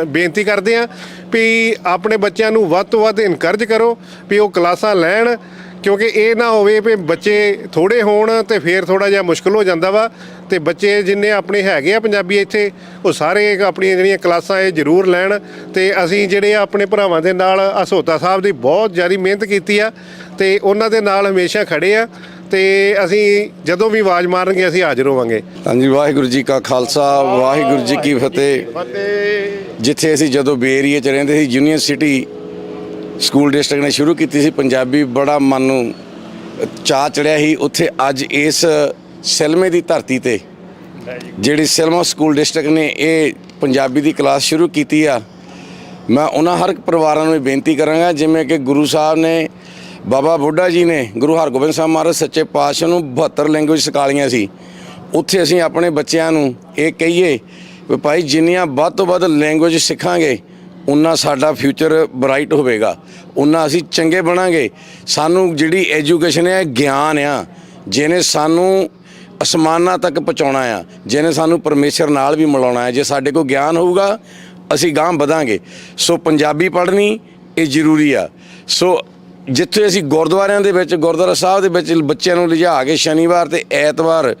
Speaker 6: ਬੇਨਤੀ ਕਰਦੇ ਹਾਂ ਵੀ ਆਪਣੇ ਬੱਚਿਆਂ ਨੂੰ ਵੱਧ ਤੋਂ ਵੱਧ ਇਨਕਰੇਜ ਕਰੋ ਵੀ ਉਹ ਕਲਾਸਾਂ ਲੈਣ, ਕਿਉਂਕਿ ਇਹ ਨਾ ਹੋਵੇ ਵੀ ਬੱਚੇ ਥੋੜ੍ਹੇ ਹੋਣ ਅਤੇ ਫਿਰ ਥੋੜ੍ਹਾ ਜਿਹਾ ਮੁਸ਼ਕਿਲ ਹੋ ਜਾਂਦਾ ਵਾ। ਅਤੇ ਬੱਚੇ ਜਿੰਨੇ ਆਪਣੇ ਹੈਗੇ ਆ ਪੰਜਾਬੀ ਇੱਥੇ ਉਹ ਸਾਰੇ ਆਪਣੀਆਂ ਜਿਹੜੀਆਂ ਕਲਾਸਾਂ ਇਹ ਜ਼ਰੂਰ ਲੈਣ। ਅਤੇ ਅਸੀਂ ਜਿਹੜੇ ਆਪਣੇ ਭਰਾਵਾਂ ਦੇ ਨਾਲ ਸੋਤਾ ਸਾਹਿਬ ਦੀ ਬਹੁਤ ਜ਼ਿਆਦਾ ਮਿਹਨਤ ਕੀਤੀ ਆ ਅਤੇ ਉਹਨਾਂ ਦੇ ਨਾਲ ਹਮੇਸ਼ਾ ਖੜ੍ਹੇ ਆ ਅਤੇ ਅਸੀਂ ਜਦੋਂ ਵੀ ਆਵਾਜ਼ ਮਾਰਨਗੇ ਅਸੀਂ ਹਾਜ਼ਰ ਹੋਵਾਂਗੇ।
Speaker 10: ਹਾਂਜੀ, ਵਾਹਿਗੁਰੂ ਜੀ ਕਾ ਖਾਲਸਾ ਵਾਹਿਗੁਰੂ ਜੀ ਕੀ ਫਤਿਹ। ਜਿੱਥੇ ਅਸੀਂ ਜਦੋਂ ਬੇ ਏਰੀਏ 'ਚ ਰਹਿੰਦੇ ਸੀ ਯੂਨੀਵਰਸਿਟੀ ਸਕੂਲ ਡਿਸਟ੍ਰਿਕਟ ਨੇ ਸ਼ੁਰੂ ਕੀਤੀ ਸੀ ਪੰਜਾਬੀ, ਬੜਾ ਮਨ ਨੂੰ ਚਾਅ ਚੜਿਆ ਸੀ। ਉੱਥੇ ਅੱਜ ਇਸ ਸੈਲਮੇ ਦੀ ਧਰਤੀ ਤੇ ਜਿਹੜੀ ਸੈਲਮਾ ਸਕੂਲ ਡਿਸਟ੍ਰਿਕਟ ਨੇ ਇਹ ਪੰਜਾਬੀ ਦੀ ਕਲਾਸ ਸ਼ੁਰੂ ਕੀਤੀ ਆ। ਮੈਂ ਉਹਨਾਂ ਹਰ ਇੱਕ ਪਰਿਵਾਰਾਂ ਨੂੰ ਬੇਨਤੀ ਕਰਾਂਗਾ, ਜਿਵੇਂ ਕਿ ਗੁਰੂ ਸਾਹਿਬ ਨੇ ਬਾਬਾ ਬੁੱਢਾ ਜੀ ਨੇ ਗੁਰੂ ਹਰਗੋਬਿੰਦ ਸਾਹਿਬ ਮਹਾਰਾਜ ਸੱਚੇ ਪਾਤਸ਼ਾਹ ਨੂੰ 72 ਲੈਂਗੁਏਜ ਸਿਖਾਲੀਆਂ ਸੀ। ਉੱਥੇ ਅਸੀਂ ਆਪਣੇ ਬੱਚਿਆਂ ਨੂੰ ਇਹ ਕਹੀਏ ਵੀ ਭਾਈ ਜਿੰਨੀਆਂ ਵੱਧ ਤੋਂ ਵੱਧ ਲੈਂਗੁਏਜ ਸਿੱਖਾਂਗੇ ਉਨਾ ਸਾਡਾ ਫਿਊਚਰ ਬਰਾਈਟ ਹੋਵੇਗਾ, ਉਨਾ ਅਸੀਂ ਚੰਗੇ ਬਣਾਂਗੇ। ਸਾਨੂੰ ਜਿਹੜੀ ਐਜੂਕੇਸ਼ਨ ਹੈ ਗਿਆਨ ਆ, ਜਿਹਨੇ ਸਾਨੂੰ ਅਸਮਾਨਾਂ ਤੱਕ ਪਹੁੰਚਾਉਣਾ ਆ, ਜਿਹਨੇ ਸਾਨੂੰ ਪਰਮੇਸ਼ਰ ਨਾਲ ਵੀ ਮਿਲਾਉਣਾ ਹੈ। ਜੇ ਸਾਡੇ ਕੋਲ ਗਿਆਨ ਹੋਊਗਾ ਅਸੀਂ ਗਾਂਹ ਵਧਾਂਗੇ। ਸੋ ਪੰਜਾਬੀ ਪੜ੍ਹਨੀ ਇਹ ਜ਼ਰੂਰੀ ਆ। ਸੋ ਜਿੱਥੇ ਅਸੀਂ ਗੁਰਦੁਆਰਿਆਂ ਦੇ ਵਿੱਚ ਗੁਰਦੁਆਰਾ ਸਾਹਿਬ ਦੇ ਵਿੱਚ ਬੱਚਿਆਂ ਨੂੰ ਲਿਜਾ ਕੇ ਸ਼ਨੀਵਾਰ ਅਤੇ ਐਤਵਾਰ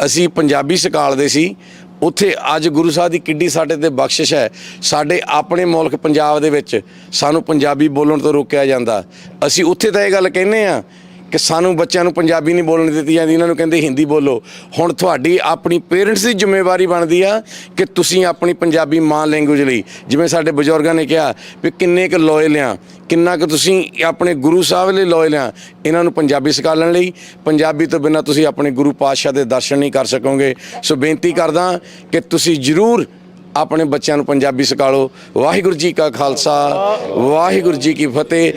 Speaker 10: ਅਸੀਂ ਪੰਜਾਬੀ ਸਿਖਾਲਦੇ ਸੀ, ਉੱਥੇ ਅੱਜ ਗੁਰੂ ਸਾਹਿਬ ਦੀ ਕਿੱਡੀ ਸਾਡੇ 'ਤੇ ਬਖਸ਼ਿਸ਼ ਹੈ। ਸਾਡੇ ਆਪਣੇ ਮੁਲਕ ਪੰਜਾਬ ਦੇ ਵਿੱਚ ਸਾਨੂੰ ਪੰਜਾਬੀ ਬੋਲਣ ਤੋਂ ਰੋਕਿਆ ਜਾਂਦਾ। ਅਸੀਂ ਉੱਥੇ ਤਾਂ ਇਹ ਗੱਲ ਕਹਿੰਦੇ ਹਾਂ ਕਿ ਸਾਨੂੰ ਬੱਚਿਆਂ ਨੂੰ ਪੰਜਾਬੀ ਨਹੀਂ ਬੋਲਣ ਦਿੱਤੀ ਜਾਂਦੀ, ਇਹਨਾਂ ਨੂੰ ਕਹਿੰਦੇ ਹਿੰਦੀ ਬੋਲੋ। ਹੁਣ ਤੁਹਾਡੀ ਆਪਣੀ ਪੇਰੈਂਟਸ ਦੀ ਜ਼ਿੰਮੇਵਾਰੀ ਬਣਦੀ ਆ ਕਿ ਤੁਸੀਂ ਆਪਣੀ ਪੰਜਾਬੀ ਮਾਂ ਲੈਂਗੁਏਜ ਲਈ, ਜਿਵੇਂ ਸਾਡੇ ਬਜ਼ੁਰਗਾਂ ਨੇ ਕਿਹਾ ਵੀ ਕਿੰਨੇ ਕੁ ਲੋਇਲ ਆ, ਕਿੰਨਾ ਕੁ ਤੁਸੀਂ ਆਪਣੇ ਗੁਰੂ ਸਾਹਿਬ ਲਈ ਲੋਇਲ ਆ, ਇਹਨਾਂ ਨੂੰ ਪੰਜਾਬੀ ਸਿਖਾਉਣ ਲਈ। ਪੰਜਾਬੀ ਤੋਂ ਬਿਨਾਂ ਤੁਸੀਂ ਆਪਣੇ ਗੁਰੂ ਪਾਤਸ਼ਾਹ ਦੇ ਦਰਸ਼ਨ ਨਹੀਂ ਕਰ ਸਕੋਗੇ। ਸੋ ਬੇਨਤੀ ਕਰਦਾ ਕਿ ਤੁਸੀਂ ਜ਼ਰੂਰ ਆਪਣੇ ਬੱਚਿਆਂ ਨੂੰ ਪੰਜਾਬੀ ਸਿਖਾਓ। ਵਾਹਿਗੁਰੂ ਜੀ ਕਾ ਖਾਲਸਾ ਵਾਹਿਗੁਰੂ ਜੀ ਕੀ ਫਤਿਹ।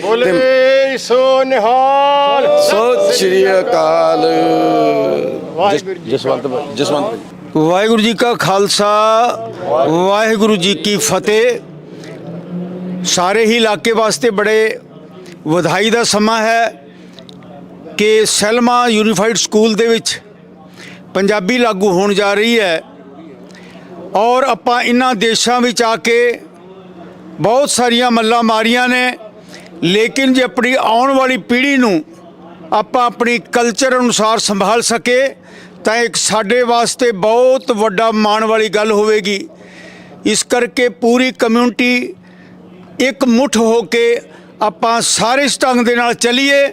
Speaker 3: ਸੋ ਨਿਹਾਲ
Speaker 10: ਸਤਿ ਸ਼੍ਰੀ ਅਕਾਲ। ਜਸਵੰਤ
Speaker 11: ਵਾਹਿਗੁਰੂ ਜੀ ਕਾ ਖਾਲਸਾ ਵਾਹਿਗੁਰੂ ਜੀ ਕੀ ਫਤਿਹ। ਸਾਰੇ ਹੀ ਇਲਾਕੇ ਵਾਸਤੇ ਬੜੇ ਵਧਾਈ ਦਾ ਸਮਾਂ ਹੈ ਕਿ ਸੈਲਮਾ ਯੂਨੀਫਾਈਡ ਸਕੂਲ ਦੇ ਵਿੱਚ ਪੰਜਾਬੀ ਲਾਗੂ ਹੋਣ ਜਾ ਰਹੀ ਹੈ। ਔਰ ਆਪਾਂ ਇਹਨਾਂ ਦੇਸ਼ਾਂ ਵਿੱਚ ਆ ਕੇ ਬਹੁਤ ਸਾਰੀਆਂ ਮੱਲਾਂ ਮਾਰੀਆਂ ਨੇ, ਲੇਕਿਨ ਜੇ ਆਪਣੀ ਆਉਣ ਵਾਲੀ ਪੀੜ੍ਹੀ ਨੂੰ ਆਪਾਂ ਆਪਣੀ ਕਲਚਰ ਅਨੁਸਾਰ ਸੰਭਾਲ ਸਕੇ ਤਾਂ ਇੱਕ ਸਾਡੇ ਵਾਸਤੇ ਬਹੁਤ ਵੱਡਾ ਮਾਣ ਵਾਲੀ ਗੱਲ ਹੋਵੇਗੀ। ਇਸ ਕਰਕੇ ਪੂਰੀ ਕਮਿਊਨਿਟੀ ਇੱਕ ਮੁੱਠ ਹੋ ਕੇ ਆਪਾਂ ਸਾਰੇ ਇਸ ਢੰਗ ਦੇ ਨਾਲ ਚੱਲੀਏ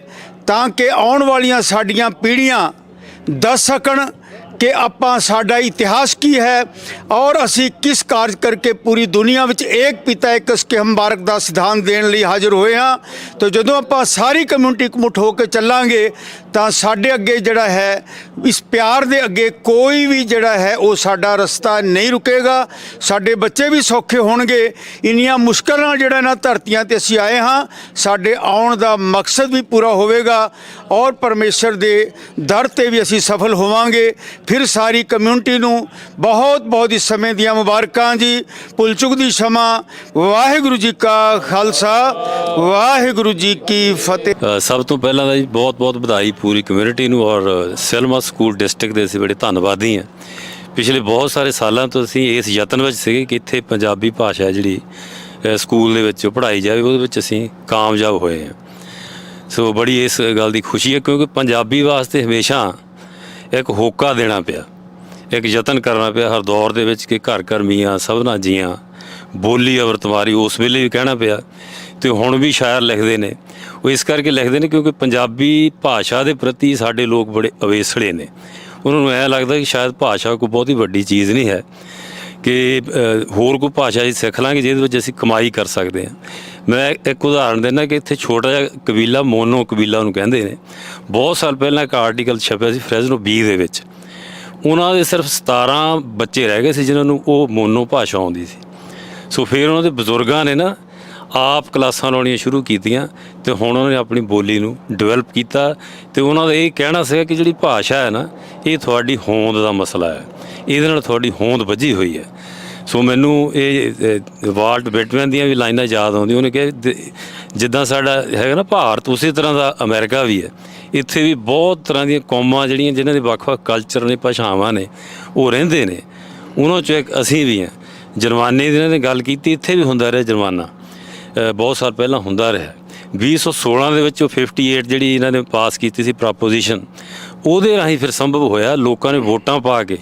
Speaker 11: ਤਾਂ ਕਿ ਆਉਣ ਵਾਲੀਆਂ ਸਾਡੀਆਂ ਪੀੜ੍ਹੀਆਂ ਦੱਸ ਸਕਣ ਕਿ ਆਪਾਂ ਸਾਡਾ ਇਤਿਹਾਸ ਕੀ ਹੈ ਔਰ ਅਸੀਂ ਕਿਸ ਕਾਰਜ ਕਰਕੇ ਪੂਰੀ ਦੁਨੀਆ ਵਿੱਚ ਏਕ ਪਿਤਾ ਇੱਕ ਕੇ ਹਮਬਾਰਕ ਦਾ ਸਿਧਾਂਤ ਦੇਣ ਲਈ ਹਾਜ਼ਰ ਹੋਏ ਹਾਂ। ਤਾਂ ਜਦੋਂ ਆਪਾਂ ਸਾਰੀ ਕਮਿਊਨਿਟੀ ਇਕਮੁੱਠ ਹੋ ਕੇ ਚੱਲਾਂਗੇ ਤਾਂ ਸਾਡੇ ਅੱਗੇ ਜਿਹੜਾ ਹੈ ਇਸ ਪਿਆਰ ਦੇ ਅੱਗੇ ਕੋਈ ਵੀ ਜਿਹੜਾ ਹੈ ਉਹ ਸਾਡਾ ਰਸਤਾ ਨਹੀਂ ਰੁਕੇਗਾ। ਸਾਡੇ ਬੱਚੇ ਵੀ ਸੌਖੇ ਹੋਣਗੇ। ਇੰਨੀਆਂ ਮੁਸ਼ਕਲਾਂ ਨਾਲ ਜਿਹੜਾ ਇਹਨਾਂ ਧਰਤੀਆਂ ਤੇ ਅਸੀਂ ਆਏ ਹਾਂ, ਸਾਡੇ ਆਉਣ ਦਾ ਮਕਸਦ ਵੀ ਪੂਰਾ ਹੋਵੇਗਾ ਔਰ ਪਰਮੇਸ਼ਰ ਦੇ ਦਰ ਤੇ ਵੀ ਅਸੀਂ ਸਫਲ ਹੋਵਾਂਗੇ। ਫਿਰ ਸਾਰੀ ਕਮਿਊਨਿਟੀ ਨੂੰ ਬਹੁਤ ਬਹੁਤ ਇਸ ਸਮੇਂ ਦੀਆਂ ਮੁਬਾਰਕਾਂ ਜੀ। ਭੁੱਲ ਚੁੱਕ ਦੀ क्षमा। ਵਾਹਿਗੁਰੂ ਜੀ ਕਾ ਖਾਲਸਾ, ਵਾਹਿਗੁਰੂ ਜੀ ਕੀ ਫਤਿਹ।
Speaker 12: ਸਭ ਤੋਂ ਪਹਿਲਾਂ ਤਾਂ ਜੀ ਬਹੁਤ ਬਹੁਤ ਵਧਾਈ ਪੂਰੀ ਕਮਿਊਨਿਟੀ ਨੂੰ ਔਰ ਸੈਲਮਾ ਸਕੂਲ ਡਿਸਟ੍ਰਿਕਟ ਦੇ ਅਸੀਂ ਬੜੇ ਧੰਨਵਾਦੀ ਹਾਂ। ਪਿਛਲੇ ਬਹੁਤ ਸਾਰੇ ਸਾਲਾਂ ਤੋਂ ਅਸੀਂ ਇਸ ਯਤਨ ਵਿੱਚ ਸੀਗੇ ਕਿ ਇੱਥੇ ਪੰਜਾਬੀ ਭਾਸ਼ਾ ਜਿਹੜੀ ਸਕੂਲ ਦੇ ਵਿੱਚ ਪੜ੍ਹਾਈ ਜਾਵੇ, ਉਹਦੇ ਵਿੱਚ ਅਸੀਂ ਕਾਮਯਾਬ ਹੋਏ ਹਾਂ। ਸੋ ਬੜੀ ਇਸ ਗੱਲ ਦੀ ਖੁਸ਼ੀ ਹੈ ਕਿਉਂਕਿ ਪੰਜਾਬੀ ਵਾਸਤੇ ਹਮੇਸ਼ਾ ਇੱਕ ਹੋਕਾ ਦੇਣਾ ਪਿਆ, ਇੱਕ ਯਤਨ ਕਰਨਾ ਪਿਆ ਹਰ ਦੌਰ ਦੇ ਵਿੱਚ ਕਿ ਘਰ ਘਰ ਮੀਆਂ ਸਭਨਾ ਜੀਆਂ ਬੋਲੀ ਅਵਰ ਤੁਮਾਰੀ। ਉਸ ਵੇਲੇ ਵੀ ਕਹਿਣਾ ਪਿਆ ਤੇ ਹੁਣ ਵੀ ਸ਼ਾਇਰ ਲਿਖਦੇ ਨੇ। ਉਹ ਇਸ ਕਰਕੇ ਲਿਖਦੇ ਨੇ ਕਿਉਂਕਿ ਪੰਜਾਬੀ ਭਾਸ਼ਾ ਦੇ ਪ੍ਰਤੀ ਸਾਡੇ ਲੋਕ ਬੜੇ ਅਵੇਸਲੇ ਨੇ। ਉਹਨਾਂ ਨੂੰ ਐਂ ਲੱਗਦਾ ਕਿ ਸ਼ਾਇਦ ਭਾਸ਼ਾ ਕੋਈ ਬਹੁਤੀ ਵੱਡੀ ਚੀਜ਼ ਨਹੀਂ ਹੈ, ਕਿ ਹੋਰ ਕੋਈ ਭਾਸ਼ਾ ਅਸੀਂ ਸਿੱਖ ਲਾਂਗੇ ਜਿਹਦੇ ਵਿੱਚ ਅਸੀਂ ਕਮਾਈ ਕਰ ਸਕਦੇ ਹਾਂ। ਮੈਂ ਇੱਕ ਉਦਾਹਰਨ ਦਿੰਦਾ ਕਿ ਇੱਥੇ ਛੋਟਾ ਜਿਹਾ ਕਬੀਲਾ ਮੋਨੋ ਕਬੀਲਾ ਉਹਨੂੰ ਕਹਿੰਦੇ ਨੇ। ਬਹੁਤ ਸਾਲ ਪਹਿਲਾਂ ਇੱਕ ਆਰਟੀਕਲ ਛਪਿਆ ਸੀ ਫਰੈਜ਼ਨੋ ਬੀ ਦੇ ਵਿੱਚ। ਉਹਨਾਂ ਦੇ ਸਿਰਫ 17 ਬੱਚੇ ਰਹਿ ਗਏ ਸੀ ਜਿਨ੍ਹਾਂ ਨੂੰ ਉਹ ਮੋਨੋ ਭਾਸ਼ਾ ਆਉਂਦੀ ਸੀ। ਸੋ ਫਿਰ ਉਹਨਾਂ ਦੇ ਬਜ਼ੁਰਗਾਂ ਨੇ ਨਾ ਆਪ ਕਲਾਸਾਂ ਲਾਉਣੀਆਂ ਸ਼ੁਰੂ ਕੀਤੀਆਂ ਅਤੇ ਹੁਣ ਉਹਨਾਂ ਨੇ ਆਪਣੀ ਬੋਲੀ ਨੂੰ ਡਿਵੈਲਪ ਕੀਤਾ। ਅਤੇ ਉਹਨਾਂ ਦਾ ਇਹ ਕਹਿਣਾ ਸੀਗਾ ਕਿ ਜਿਹੜੀ ਭਾਸ਼ਾ ਹੈ ਨਾ, ਇਹ ਤੁਹਾਡੀ ਹੋਂਦ ਦਾ ਮਸਲਾ ਹੈ, ਇਹਦੇ ਨਾਲ ਤੁਹਾਡੀ ਹੋਂਦ ਵੱਝੀ ਹੋਈ ਹੈ। ਸੋ ਮੈਨੂੰ ਇਹ ਵਾਲਟ ਬੈਟਮੈਨ ਦੀਆਂ ਵੀ ਲਾਈਨਾਂ ਯਾਦ ਆਉਂਦੀਆਂ। ਉਹਨੇ ਕਿਹਾ ਜਿੱਦਾਂ ਸਾਡਾ ਹੈਗਾ ਨਾ ਭਾਰਤ, ਉਸੇ ਤਰ੍ਹਾਂ ਦਾ ਅਮਰੀਕਾ ਵੀ ਹੈ। ਇੱਥੇ ਵੀ ਬਹੁਤ ਤਰ੍ਹਾਂ ਦੀਆਂ ਕੌਮਾਂ ਜਿਹੜੀਆਂ ਜਿਨ੍ਹਾਂ ਦੇ ਵੱਖ-ਵੱਖ ਕਲਚਰ ਨੇ, ਭਾਸ਼ਾਵਾਂ ਨੇ, ਉਹ ਰਹਿੰਦੇ ਨੇ। ਉਹਨਾਂ 'ਚੋਂ ਇੱਕ ਅਸੀਂ ਵੀ ਹਾਂ। ਜੁਰਮਾਨੇ ਦੀ ਇਹਨਾਂ ਨੇ ਗੱਲ ਕੀਤੀ, ਇੱਥੇ ਵੀ ਹੁੰਦਾ ਰਿਹਾ ਜੁਰਮਾਨਾ, ਬਹੁਤ ਸਾਲ ਪਹਿਲਾਂ ਹੁੰਦਾ ਰਿਹਾ। 2016 ਦੇ ਵਿੱਚ ਉਹ 58 ਜਿਹੜੀ ਇਹਨਾਂ ਨੇ ਪਾਸ ਕੀਤੀ ਸੀ ਪ੍ਰੋਪੋਜੀਸ਼ਨ, ਉਹਦੇ ਰਾਹੀਂ ਫਿਰ ਸੰਭਵ ਹੋਇਆ। ਲੋਕਾਂ ਨੇ ਵੋਟਾਂ ਪਾ ਕੇ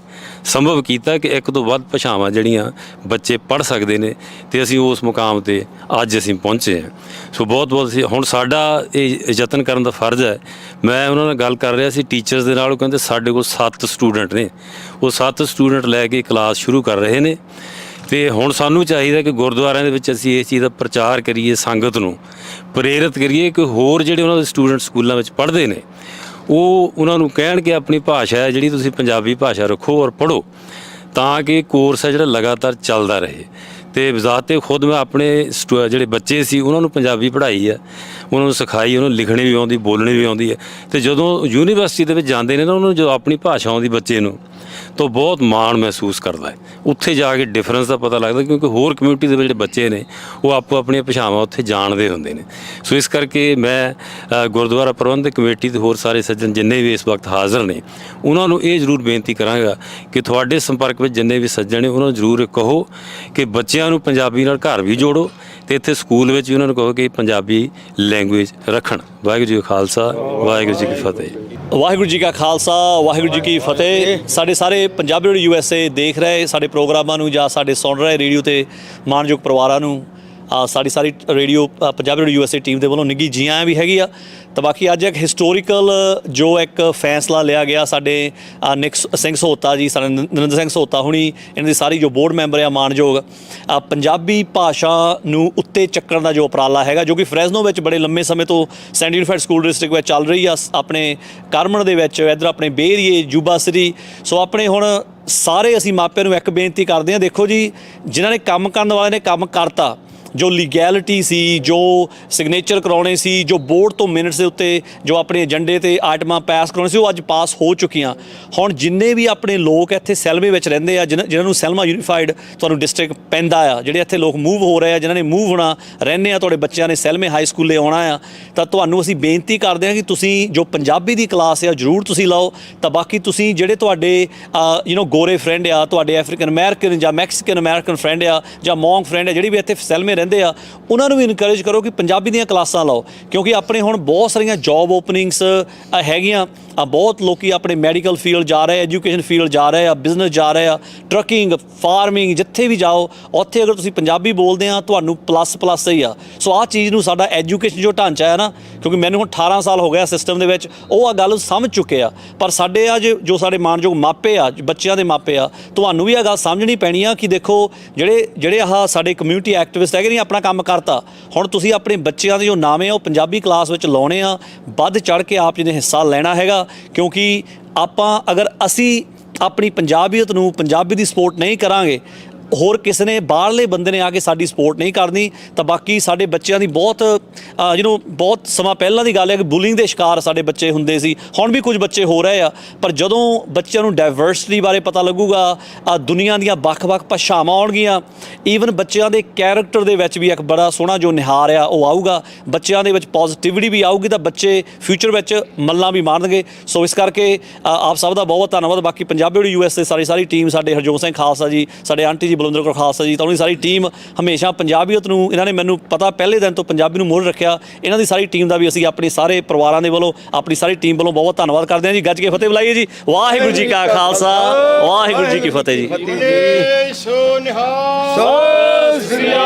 Speaker 12: ਸੰਭਵ ਕੀਤਾ ਕਿ ਇੱਕ ਤੋਂ ਵੱਧ ਭਾਸ਼ਾਵਾਂ ਜਿਹੜੀਆਂ ਬੱਚੇ ਪੜ੍ਹ ਸਕਦੇ ਨੇ, ਅਤੇ ਅਸੀਂ ਉਸ ਮੁਕਾਮ 'ਤੇ ਅੱਜ ਅਸੀਂ ਪਹੁੰਚੇ ਹਾਂ। ਸੋ ਬਹੁਤ ਬਹੁਤ ਅਸੀਂ ਹੁਣ ਸਾਡਾ ਇਹ ਯਤਨ ਕਰਨ ਦਾ ਫਰਜ਼ ਹੈ। ਮੈਂ ਉਹਨਾਂ ਨਾਲ ਗੱਲ ਕਰ ਰਿਹਾ ਸੀ ਟੀਚਰਸ ਦੇ ਨਾਲ। ਉਹ ਕਹਿੰਦੇ ਸਾਡੇ ਕੋਲ 7 ਸਟੂਡੈਂਟ ਨੇ, ਉਹ 7 ਸਟੂਡੈਂਟ ਲੈ ਕੇ ਕਲਾਸ ਸ਼ੁਰੂ ਕਰ ਰਹੇ ਨੇ। ਅਤੇ ਹੁਣ ਸਾਨੂੰ ਚਾਹੀਦਾ ਕਿ ਗੁਰਦੁਆਰਿਆਂ ਦੇ ਵਿੱਚ ਅਸੀਂ ਇਸ ਚੀਜ਼ ਦਾ ਪ੍ਰਚਾਰ ਕਰੀਏ, ਸੰਗਤ ਨੂੰ ਪ੍ਰੇਰਿਤ ਕਰੀਏ ਕਿ ਹੋਰ ਜਿਹੜੇ ਉਹਨਾਂ ਦੇ ਸਟੂਡੈਂਟ ਸਕੂਲਾਂ ਵਿੱਚ ਪੜ੍ਹਦੇ ਨੇ ਉਹ ਉਹਨਾਂ ਨੂੰ ਕਹਿਣ ਕਿ ਆਪਣੀ ਭਾਸ਼ਾ ਹੈ ਜਿਹੜੀ ਤੁਸੀਂ ਪੰਜਾਬੀ ਭਾਸ਼ਾ ਰੱਖੋ ਔਰ ਪੜ੍ਹੋ, ਤਾਂ ਕਿ ਕੋਰਸ ਹੈ ਜਿਹੜਾ ਲਗਾਤਾਰ ਚੱਲਦਾ ਰਹੇ। ਅਤੇ ਬਜ਼ਾਤੇ ਖੁਦ ਮੈਂ ਆਪਣੇ ਜਿਹੜੇ ਬੱਚੇ ਸੀ ਉਹਨਾਂ ਨੂੰ ਪੰਜਾਬੀ ਪੜ੍ਹਾਈ ਹੈ, ਉਹਨਾਂ ਨੂੰ ਸਿਖਾਈ, ਉਹਨਾਂ ਨੂੰ ਲਿਖਣੀ ਵੀ ਆਉਂਦੀ, ਬੋਲਣੀ ਵੀ ਆਉਂਦੀ ਹੈ। ਅਤੇ ਜਦੋਂ ਯੂਨੀਵਰਸਿਟੀ ਦੇ ਵਿੱਚ ਜਾਂਦੇ ਨੇ ਨਾ, ਉਹਨਾਂ ਨੂੰ ਜਦੋਂ ਆਪਣੀ ਭਾਸ਼ਾ ਆਉਂਦੀ ਬੱਚੇ ਨੂੰ ਤਾਂ ਬਹੁਤ ਮਾਣ ਮਹਿਸੂਸ ਕਰਦਾ ਹੈ। ਉੱਥੇ ਜਾ ਕੇ ਡਿਫਰੈਂਸ ਦਾ ਪਤਾ ਲੱਗਦਾ ਕਿਉਂਕਿ ਹੋਰ ਕਮਿਊਨਿਟੀ ਦੇ ਵਿੱਚ ਜਿਹੜੇ ਬੱਚੇ ਨੇ ਉਹ ਆਪੋ ਆਪਣੀਆਂ ਭਾਸ਼ਾਵਾਂ ਉੱਥੇ ਜਾਣਦੇ ਹੁੰਦੇ ਨੇ। ਸੋ ਇਸ ਕਰਕੇ ਮੈਂ ਗੁਰਦੁਆਰਾ ਪ੍ਰਬੰਧਕ ਕਮੇਟੀ ਤੇ ਹੋਰ ਸਾਰੇ ਸੱਜਣ ਜਿੰਨੇ ਵੀ ਇਸ ਵਕਤ ਹਾਜ਼ਰ ਨੇ ਉਹਨਾਂ ਨੂੰ ਇਹ ਜ਼ਰੂਰ ਬੇਨਤੀ ਕਰਾਂਗਾ ਕਿ ਤੁਹਾਡੇ ਸੰਪਰਕ ਵਿੱਚ ਜਿੰਨੇ ਵੀ ਸੱਜਣ ਨੇ ਉਹਨਾਂ ਨੂੰ ਜ਼ਰੂਰ ਕਹੋ ਕਿ ਬੱਚਿਆਂ ਨੂੰ ਪੰਜਾਬੀ ਨਾਲ ਘਰ ਵੀ ਜੋੜੋ ਅਤੇ ਇੱਥੇ ਸਕੂਲ ਵਿੱਚ ਵੀ ਉਹਨਾਂ ਨੂੰ ਕਹੋ ਕਿ ਪੰਜਾਬੀ ਲੈਂਗੁਏਜ ਰੱਖਣ। ਵਾਹਿਗੁਰੂ ਜੀ ਕਾ ਖਾਲਸਾ, ਵਾਹਿਗੁਰੂ ਜੀ ਕੀ ਫਤਿਹ।
Speaker 2: ਵਾਹਿਗੁਰੂ ਜੀ ਕਾ ਖਾਲਸਾ, ਵਾਹਿਗੁਰੂ ਜੀ ਕੀ ਫਤਿਹ। ਸਾਡੇ ਸਾਰੇ ਪੰਜਾਬੀ ਰੇਡੀਓ USA ਦੇਖ ਰਹੇ ਸਾਡੇ ਪ੍ਰੋਗਰਾਮਾਂ ਨੂੰ ਜਾਂ ਸਾਡੇ ਸੁਣ ਰਹੇ ਰੇਡੀਓ 'ਤੇ ਮਾਣਯੋਗ ਪਰਿਵਾਰਾਂ ਨੂੰ ਸਾਰੀ radio Punjabi radio USA team ਦੇ ਵੱਲੋਂ ਨਿੱਘੀ ਜੀ ਆਇਆਂ ਵੀ ਹੈਗੀ ਆ। ਤਾਂ ਬਾਕੀ ਅੱਜ ਇੱਕ ਹਿਸਟੋਰੀਕਲ ਜੋ ਇੱਕ ਫੈਸਲਾ ਲਿਆ ਗਿਆ ਸਾਡੇ ਨਿਕ ਸਿੰਘ ਸਹੋਤਾ ਜੀ, ਸਾਡੇ ਨਰਿੰਦਰ ਸਿੰਘ ਸਹੋਤਾ ਹੁਣੀ, ਇਹਨਾਂ ਦੀ ਸਾਰੀ ਜੋ ਬੋਰਡ ਮੈਂਬਰ ਆ ਮਾਣਯੋਗ, ਪੰਜਾਬੀ ਭਾਸ਼ਾ ਨੂੰ ਉੱਤੇ ਚੱਕਣ ਦਾ ਜੋ ਉਪਰਾਲਾ ਹੈਗਾ, ਜੋ ਕਿ ਫਰੈਜ਼ਨੋ ਵਿੱਚ ਬੜੇ ਲੰਮੇ ਸਮੇਂ ਤੋਂ ਸੈਂਟ ਯੂਨੀਫਾਈਡ ਸਕੂਲ ਡਿਸਟ੍ਰਿਕਟ ਵਿੱਚ ਚੱਲ ਰਹੀ ਆ, ਆਪਣੇ ਕਰਮਨ ਦੇ ਵਿੱਚ, ਇੱਧਰ ਆਪਣੇ ਬੇ ਏਰੀਏ, ਜੂਬਾ ਸਿਟੀ। ਸੋ ਆਪਣੇ ਹੁਣ ਸਾਰੇ ਅਸੀਂ ਮਾਪਿਆਂ ਨੂੰ ਇੱਕ ਬੇਨਤੀ ਕਰਦੇ ਹਾਂ, ਦੇਖੋ ਜੀ, ਜਿਨ੍ਹਾਂ ਨੇ ਕੰਮ ਕਰਨ ਵਾਲਿਆਂ ਨੇ ਕੰਮ ਕਰਤਾ, ਜੋ ਲੀਗੈਲਿਟੀ ਸੀ, ਜੋ ਸਿਗਨੇਚਰ ਕਰਾਉਣੇ ਸੀ, ਜੋ ਬੋਰਡ ਤੋਂ ਮਿੰਟਸ ਦੇ ਉੱਤੇ ਜੋ ਆਪਣੇ ਏਜੰਡੇ ਤੇ ਆਈਟਮਾਂ ਪਾਸ ਕਰਾਉਣੇ ਸੀ, ਉਹ ਅੱਜ ਪਾਸ ਹੋ ਚੁੱਕੀਆਂ। ਹੁਣ ਜਿੰਨੇ ਵੀ ਆਪਣੇ ਲੋਕ ਇੱਥੇ ਸੈਲਮੇ ਵਿੱਚ ਰਹਿੰਦੇ ਆ, ਜਿਨ੍ਹਾਂ ਨੂੰ ਸੈਲਮਾ ਯੂਨੀਫਾਈਡ ਤੁਹਾਨੂੰ ਡਿਸਟ੍ਰਿਕਟ ਪੈਂਦਾ ਆ, ਜਿਹੜੇ ਇੱਥੇ ਲੋਕ ਮੂਵ ਹੋ ਰਹੇ ਆ, ਜਿਨ੍ਹਾਂ ਨੇ ਮੂਵ ਹੋਣਾ, ਰਹਿੰਦੇ ਆ, ਤੁਹਾਡੇ ਬੱਚਿਆਂ ਨੇ ਸੈਲਮੇ ਹਾਈ ਸਕੂਲੇ ਆਉਣਾ ਆ, ਤਾਂ ਤੁਹਾਨੂੰ ਅਸੀਂ ਬੇਨਤੀ ਕਰਦੇ ਹਾਂ ਕਿ ਤੁਸੀਂ ਜੋ ਪੰਜਾਬੀ ਦੀ ਕਲਾਸ ਆ ਜ਼ਰੂਰ ਤੁਸੀਂ ਲਾਓ। ਤਾਂ ਬਾਕੀ ਤੁਸੀਂ ਜਿਹੜੇ ਤੁਹਾਡੇ ਗੋਰੇ ਫਰੈਂਡ ਆ, ਤੁਹਾਡੇ ਅਫਰੀਕਨ ਅਮੈਰੀਕਨ ਜਾਂ ਮੈਕਸੀਕਨ ਅਮੈਰੀਕਨ ਫਰੈਂਡ ਆ ਜਾਂ ਮੌਂਗ ਫਰੈਂਡ ਆ, ਜਿਹੜੀ ਵੀ ਇੱਥੇ ਸੈਲਮੇ ਰਹਿੰਦੇ ਆ, ਉਹਨਾਂ ਨੂੰ ਵੀ ਇਨਕਰੇਜ ਕਰੋ ਕਿ ਪੰਜਾਬੀ ਦੀਆਂ ਕਲਾਸਾਂ ਲਾਓ। ਕਿਉਂਕਿ ਆਪਣੇ ਹੁਣ ਬਹੁਤ ਸਾਰੀਆਂ ਜੌਬ ਓਪਨਿੰਗਸ ਹੈਗੀਆਂ। ਬਹੁਤ ਲੋਕੀ ਆਪਣੇ ਮੈਡੀਕਲ ਫੀਲਡ ਜਾ ਰਹੇ, ਐਜੂਕੇਸ਼ਨ ਫੀਲਡ ਜਾ ਰਹੇ ਆ, ਬਿਜ਼ਨਸ ਜਾ ਰਹੇ ਆ, ਟਰੱਕਿੰਗ, ਫਾਰਮਿੰਗ, ਜਿੱਥੇ ਵੀ ਜਾਓ ਉੱਥੇ ਅਗਰ ਤੁਸੀਂ ਪੰਜਾਬੀ ਬੋਲਦੇ ਆ ਤੁਹਾਨੂੰ ਪਲੱਸ ਹੀ ਆ। ਸੋ ਆਹ ਚੀਜ਼ ਨੂੰ ਸਾਡਾ ਐਜੂਕੇਸ਼ਨ ਜੋ ਢਾਂਚਾ ਹੈ ਨਾ, ਕਿਉਂਕਿ ਮੈਨੂੰ ਹੁਣ 18 ਸਾਲ ਹੋ ਗਿਆ ਸਿਸਟਮ ਦੇ ਵਿੱਚ, ਉਹ ਆ ਗੱਲ ਸਮਝ ਚੁੱਕੇ ਆ। ਪਰ ਸਾਡੇ ਜੋ ਸਾਡੇ ਮਾਣਯੋਗ ਮਾਪੇ ਆ, ਬੱਚਿਆਂ ਦੇ ਮਾਪੇ ਆ, ਤੁਹਾਨੂੰ ਵੀ ਇਹ ਗੱਲ ਸਮਝਣੀ ਪੈਣੀ ਆ ਕਿ ਦੇਖੋ ਜਿਹੜੇ ਆਹ ਸਾਡੇ ਕਮਿਊਨਿਟੀ ਐਕਟਿਵਿਸਟ ਹੈਗੇ ਵੀ ਆਪਣਾ ਕੰਮ ਕਰਤਾ, ਹੁਣ ਤੁਸੀਂ ਆਪਣੇ ਬੱਚਿਆਂ ਦੇ ਜੋ ਨਾਵੇਂ ਆ ਉਹ ਪੰਜਾਬੀ ਕਲਾਸ ਵਿੱਚ ਲਾਉਣੇ ਆ, ਵੱਧ ਚੜ ਕੇ ਆਪ ਜੀ ਨੇ ਹਿੱਸਾ ਲੈਣਾ ਹੈਗਾ, ਕਿਉਂਕਿ ਆਪਾਂ ਅਗਰ ਅਸੀਂ ਆਪਣੀ ਪੰਜਾਬੀਅਤ ਨੂੰ, ਪੰਜਾਬੀ ਦੀ ਸਪੋਰਟ ਨਹੀਂ ਕਰਾਂਗੇ, ਹੋਰ ਕਿਸੇ ਨੇ ਬਾਹਰਲੇ ਬੰਦੇ ਨੇ ਆ ਕੇ ਸਾਡੀ ਸਪੋਰਟ ਨਹੀਂ ਕਰਨੀ, ਤਾਂ ਬਾਕੀ ਸਾਡੇ ਬੱਚਿਆਂ ਦੀ ਬਹੁਤ ਬਹੁਤ ਸਮਾਂ ਪਹਿਲਾਂ ਦੀ ਗੱਲ ਹੈ ਕਿ ਬੁਲਿੰਗ ਦੇ ਸ਼ਿਕਾਰ ਸਾਡੇ ਬੱਚੇ ਹੁੰਦੇ ਸੀ, ਹੁਣ ਵੀ ਕੁਝ ਬੱਚੇ ਹੋ ਰਹੇ ਆ, ਪਰ ਜਦੋਂ ਬੱਚਿਆਂ ਨੂੰ ਡਾਇਵਰਸਿਟੀ ਬਾਰੇ ਪਤਾ ਲੱਗੂਗਾ, ਦੁਨੀਆ ਦੀਆਂ ਵੱਖ-ਵੱਖ ਭਾਸ਼ਾਵਾਂ ਆਉਣਗੀਆਂ, ਈਵਨ ਬੱਚਿਆਂ ਦੇ ਕੈਰੈਕਟਰ ਦੇ ਵਿੱਚ ਵੀ ਇੱਕ ਬੜਾ ਸੋਹਣਾ ਜੋ ਨਿਹਾਰ ਆ ਉਹ ਆਊਗਾ, ਬੱਚਿਆਂ ਦੇ ਵਿੱਚ ਪੋਜ਼ਿਟਿਵਿਟੀ ਵੀ ਆਊਗੀ, ਤਾਂ ਬੱਚੇ ਫਿਊਚਰ ਵਿੱਚ ਮੱਲਾਂ ਵੀ ਮਾਰਨਗੇ। ਸੋ ਇਸ ਕਰਕੇ ਆਪ ਸਭ ਦਾ ਬਹੁਤ ਧੰਨਵਾਦ। ਬਾਕੀ ਪੰਜਾਬੀ US ਦੇ ਸਾਰੀ ਟੀਮ, ਸਾਡੇ ਹਰਜੋਤ ਸਿੰਘ ਖਾਲਸਾ ਜੀ, ਸਾਡੇ ਆਂਟੀ ਜੀ ਬਲਵਿੰਦਰ ਕੌਰ ਖਾਲਸਾ ਜੀ, ਤਾਂ ਉਹਨਾਂ ਦੀ ਸਾਰੀ ਟੀਮ ਹਮੇਸ਼ਾ ਪੰਜਾਬੀਅਤ ਨੂੰ, ਇਹਨਾਂ ਨੇ ਮੈਨੂੰ ਪਤਾ ਪਹਿਲੇ ਦਿਨ ਤੋਂ ਪੰਜਾਬੀ ਨੂੰ ਮੋਹਰ ਰੱਖਿਆ, ਇਹਨਾਂ ਦੀ ਸਾਰੀ ਟੀਮ ਦਾ ਵੀ ਅਸੀਂ ਆਪਣੇ ਸਾਰੇ ਪਰਿਵਾਰਾਂ ਦੇ ਵੱਲੋਂ, ਆਪਣੀ ਸਾਰੀ ਟੀਮ ਵੱਲੋਂ ਬਹੁਤ ਧੰਨਵਾਦ ਕਰਦੇ ਹਾਂ ਜੀ। ਗੱਜ ਕੇ ਫਤਿਹ ਬੁਲਾਈਏ ਜੀ। ਵਾਹਿਗੁਰੂ ਜੀ ਕਾ ਖਾਲਸਾ, ਵਾਹਿਗੁਰੂ ਜੀ ਕੀ ਫਤਿਹ ਜੀ।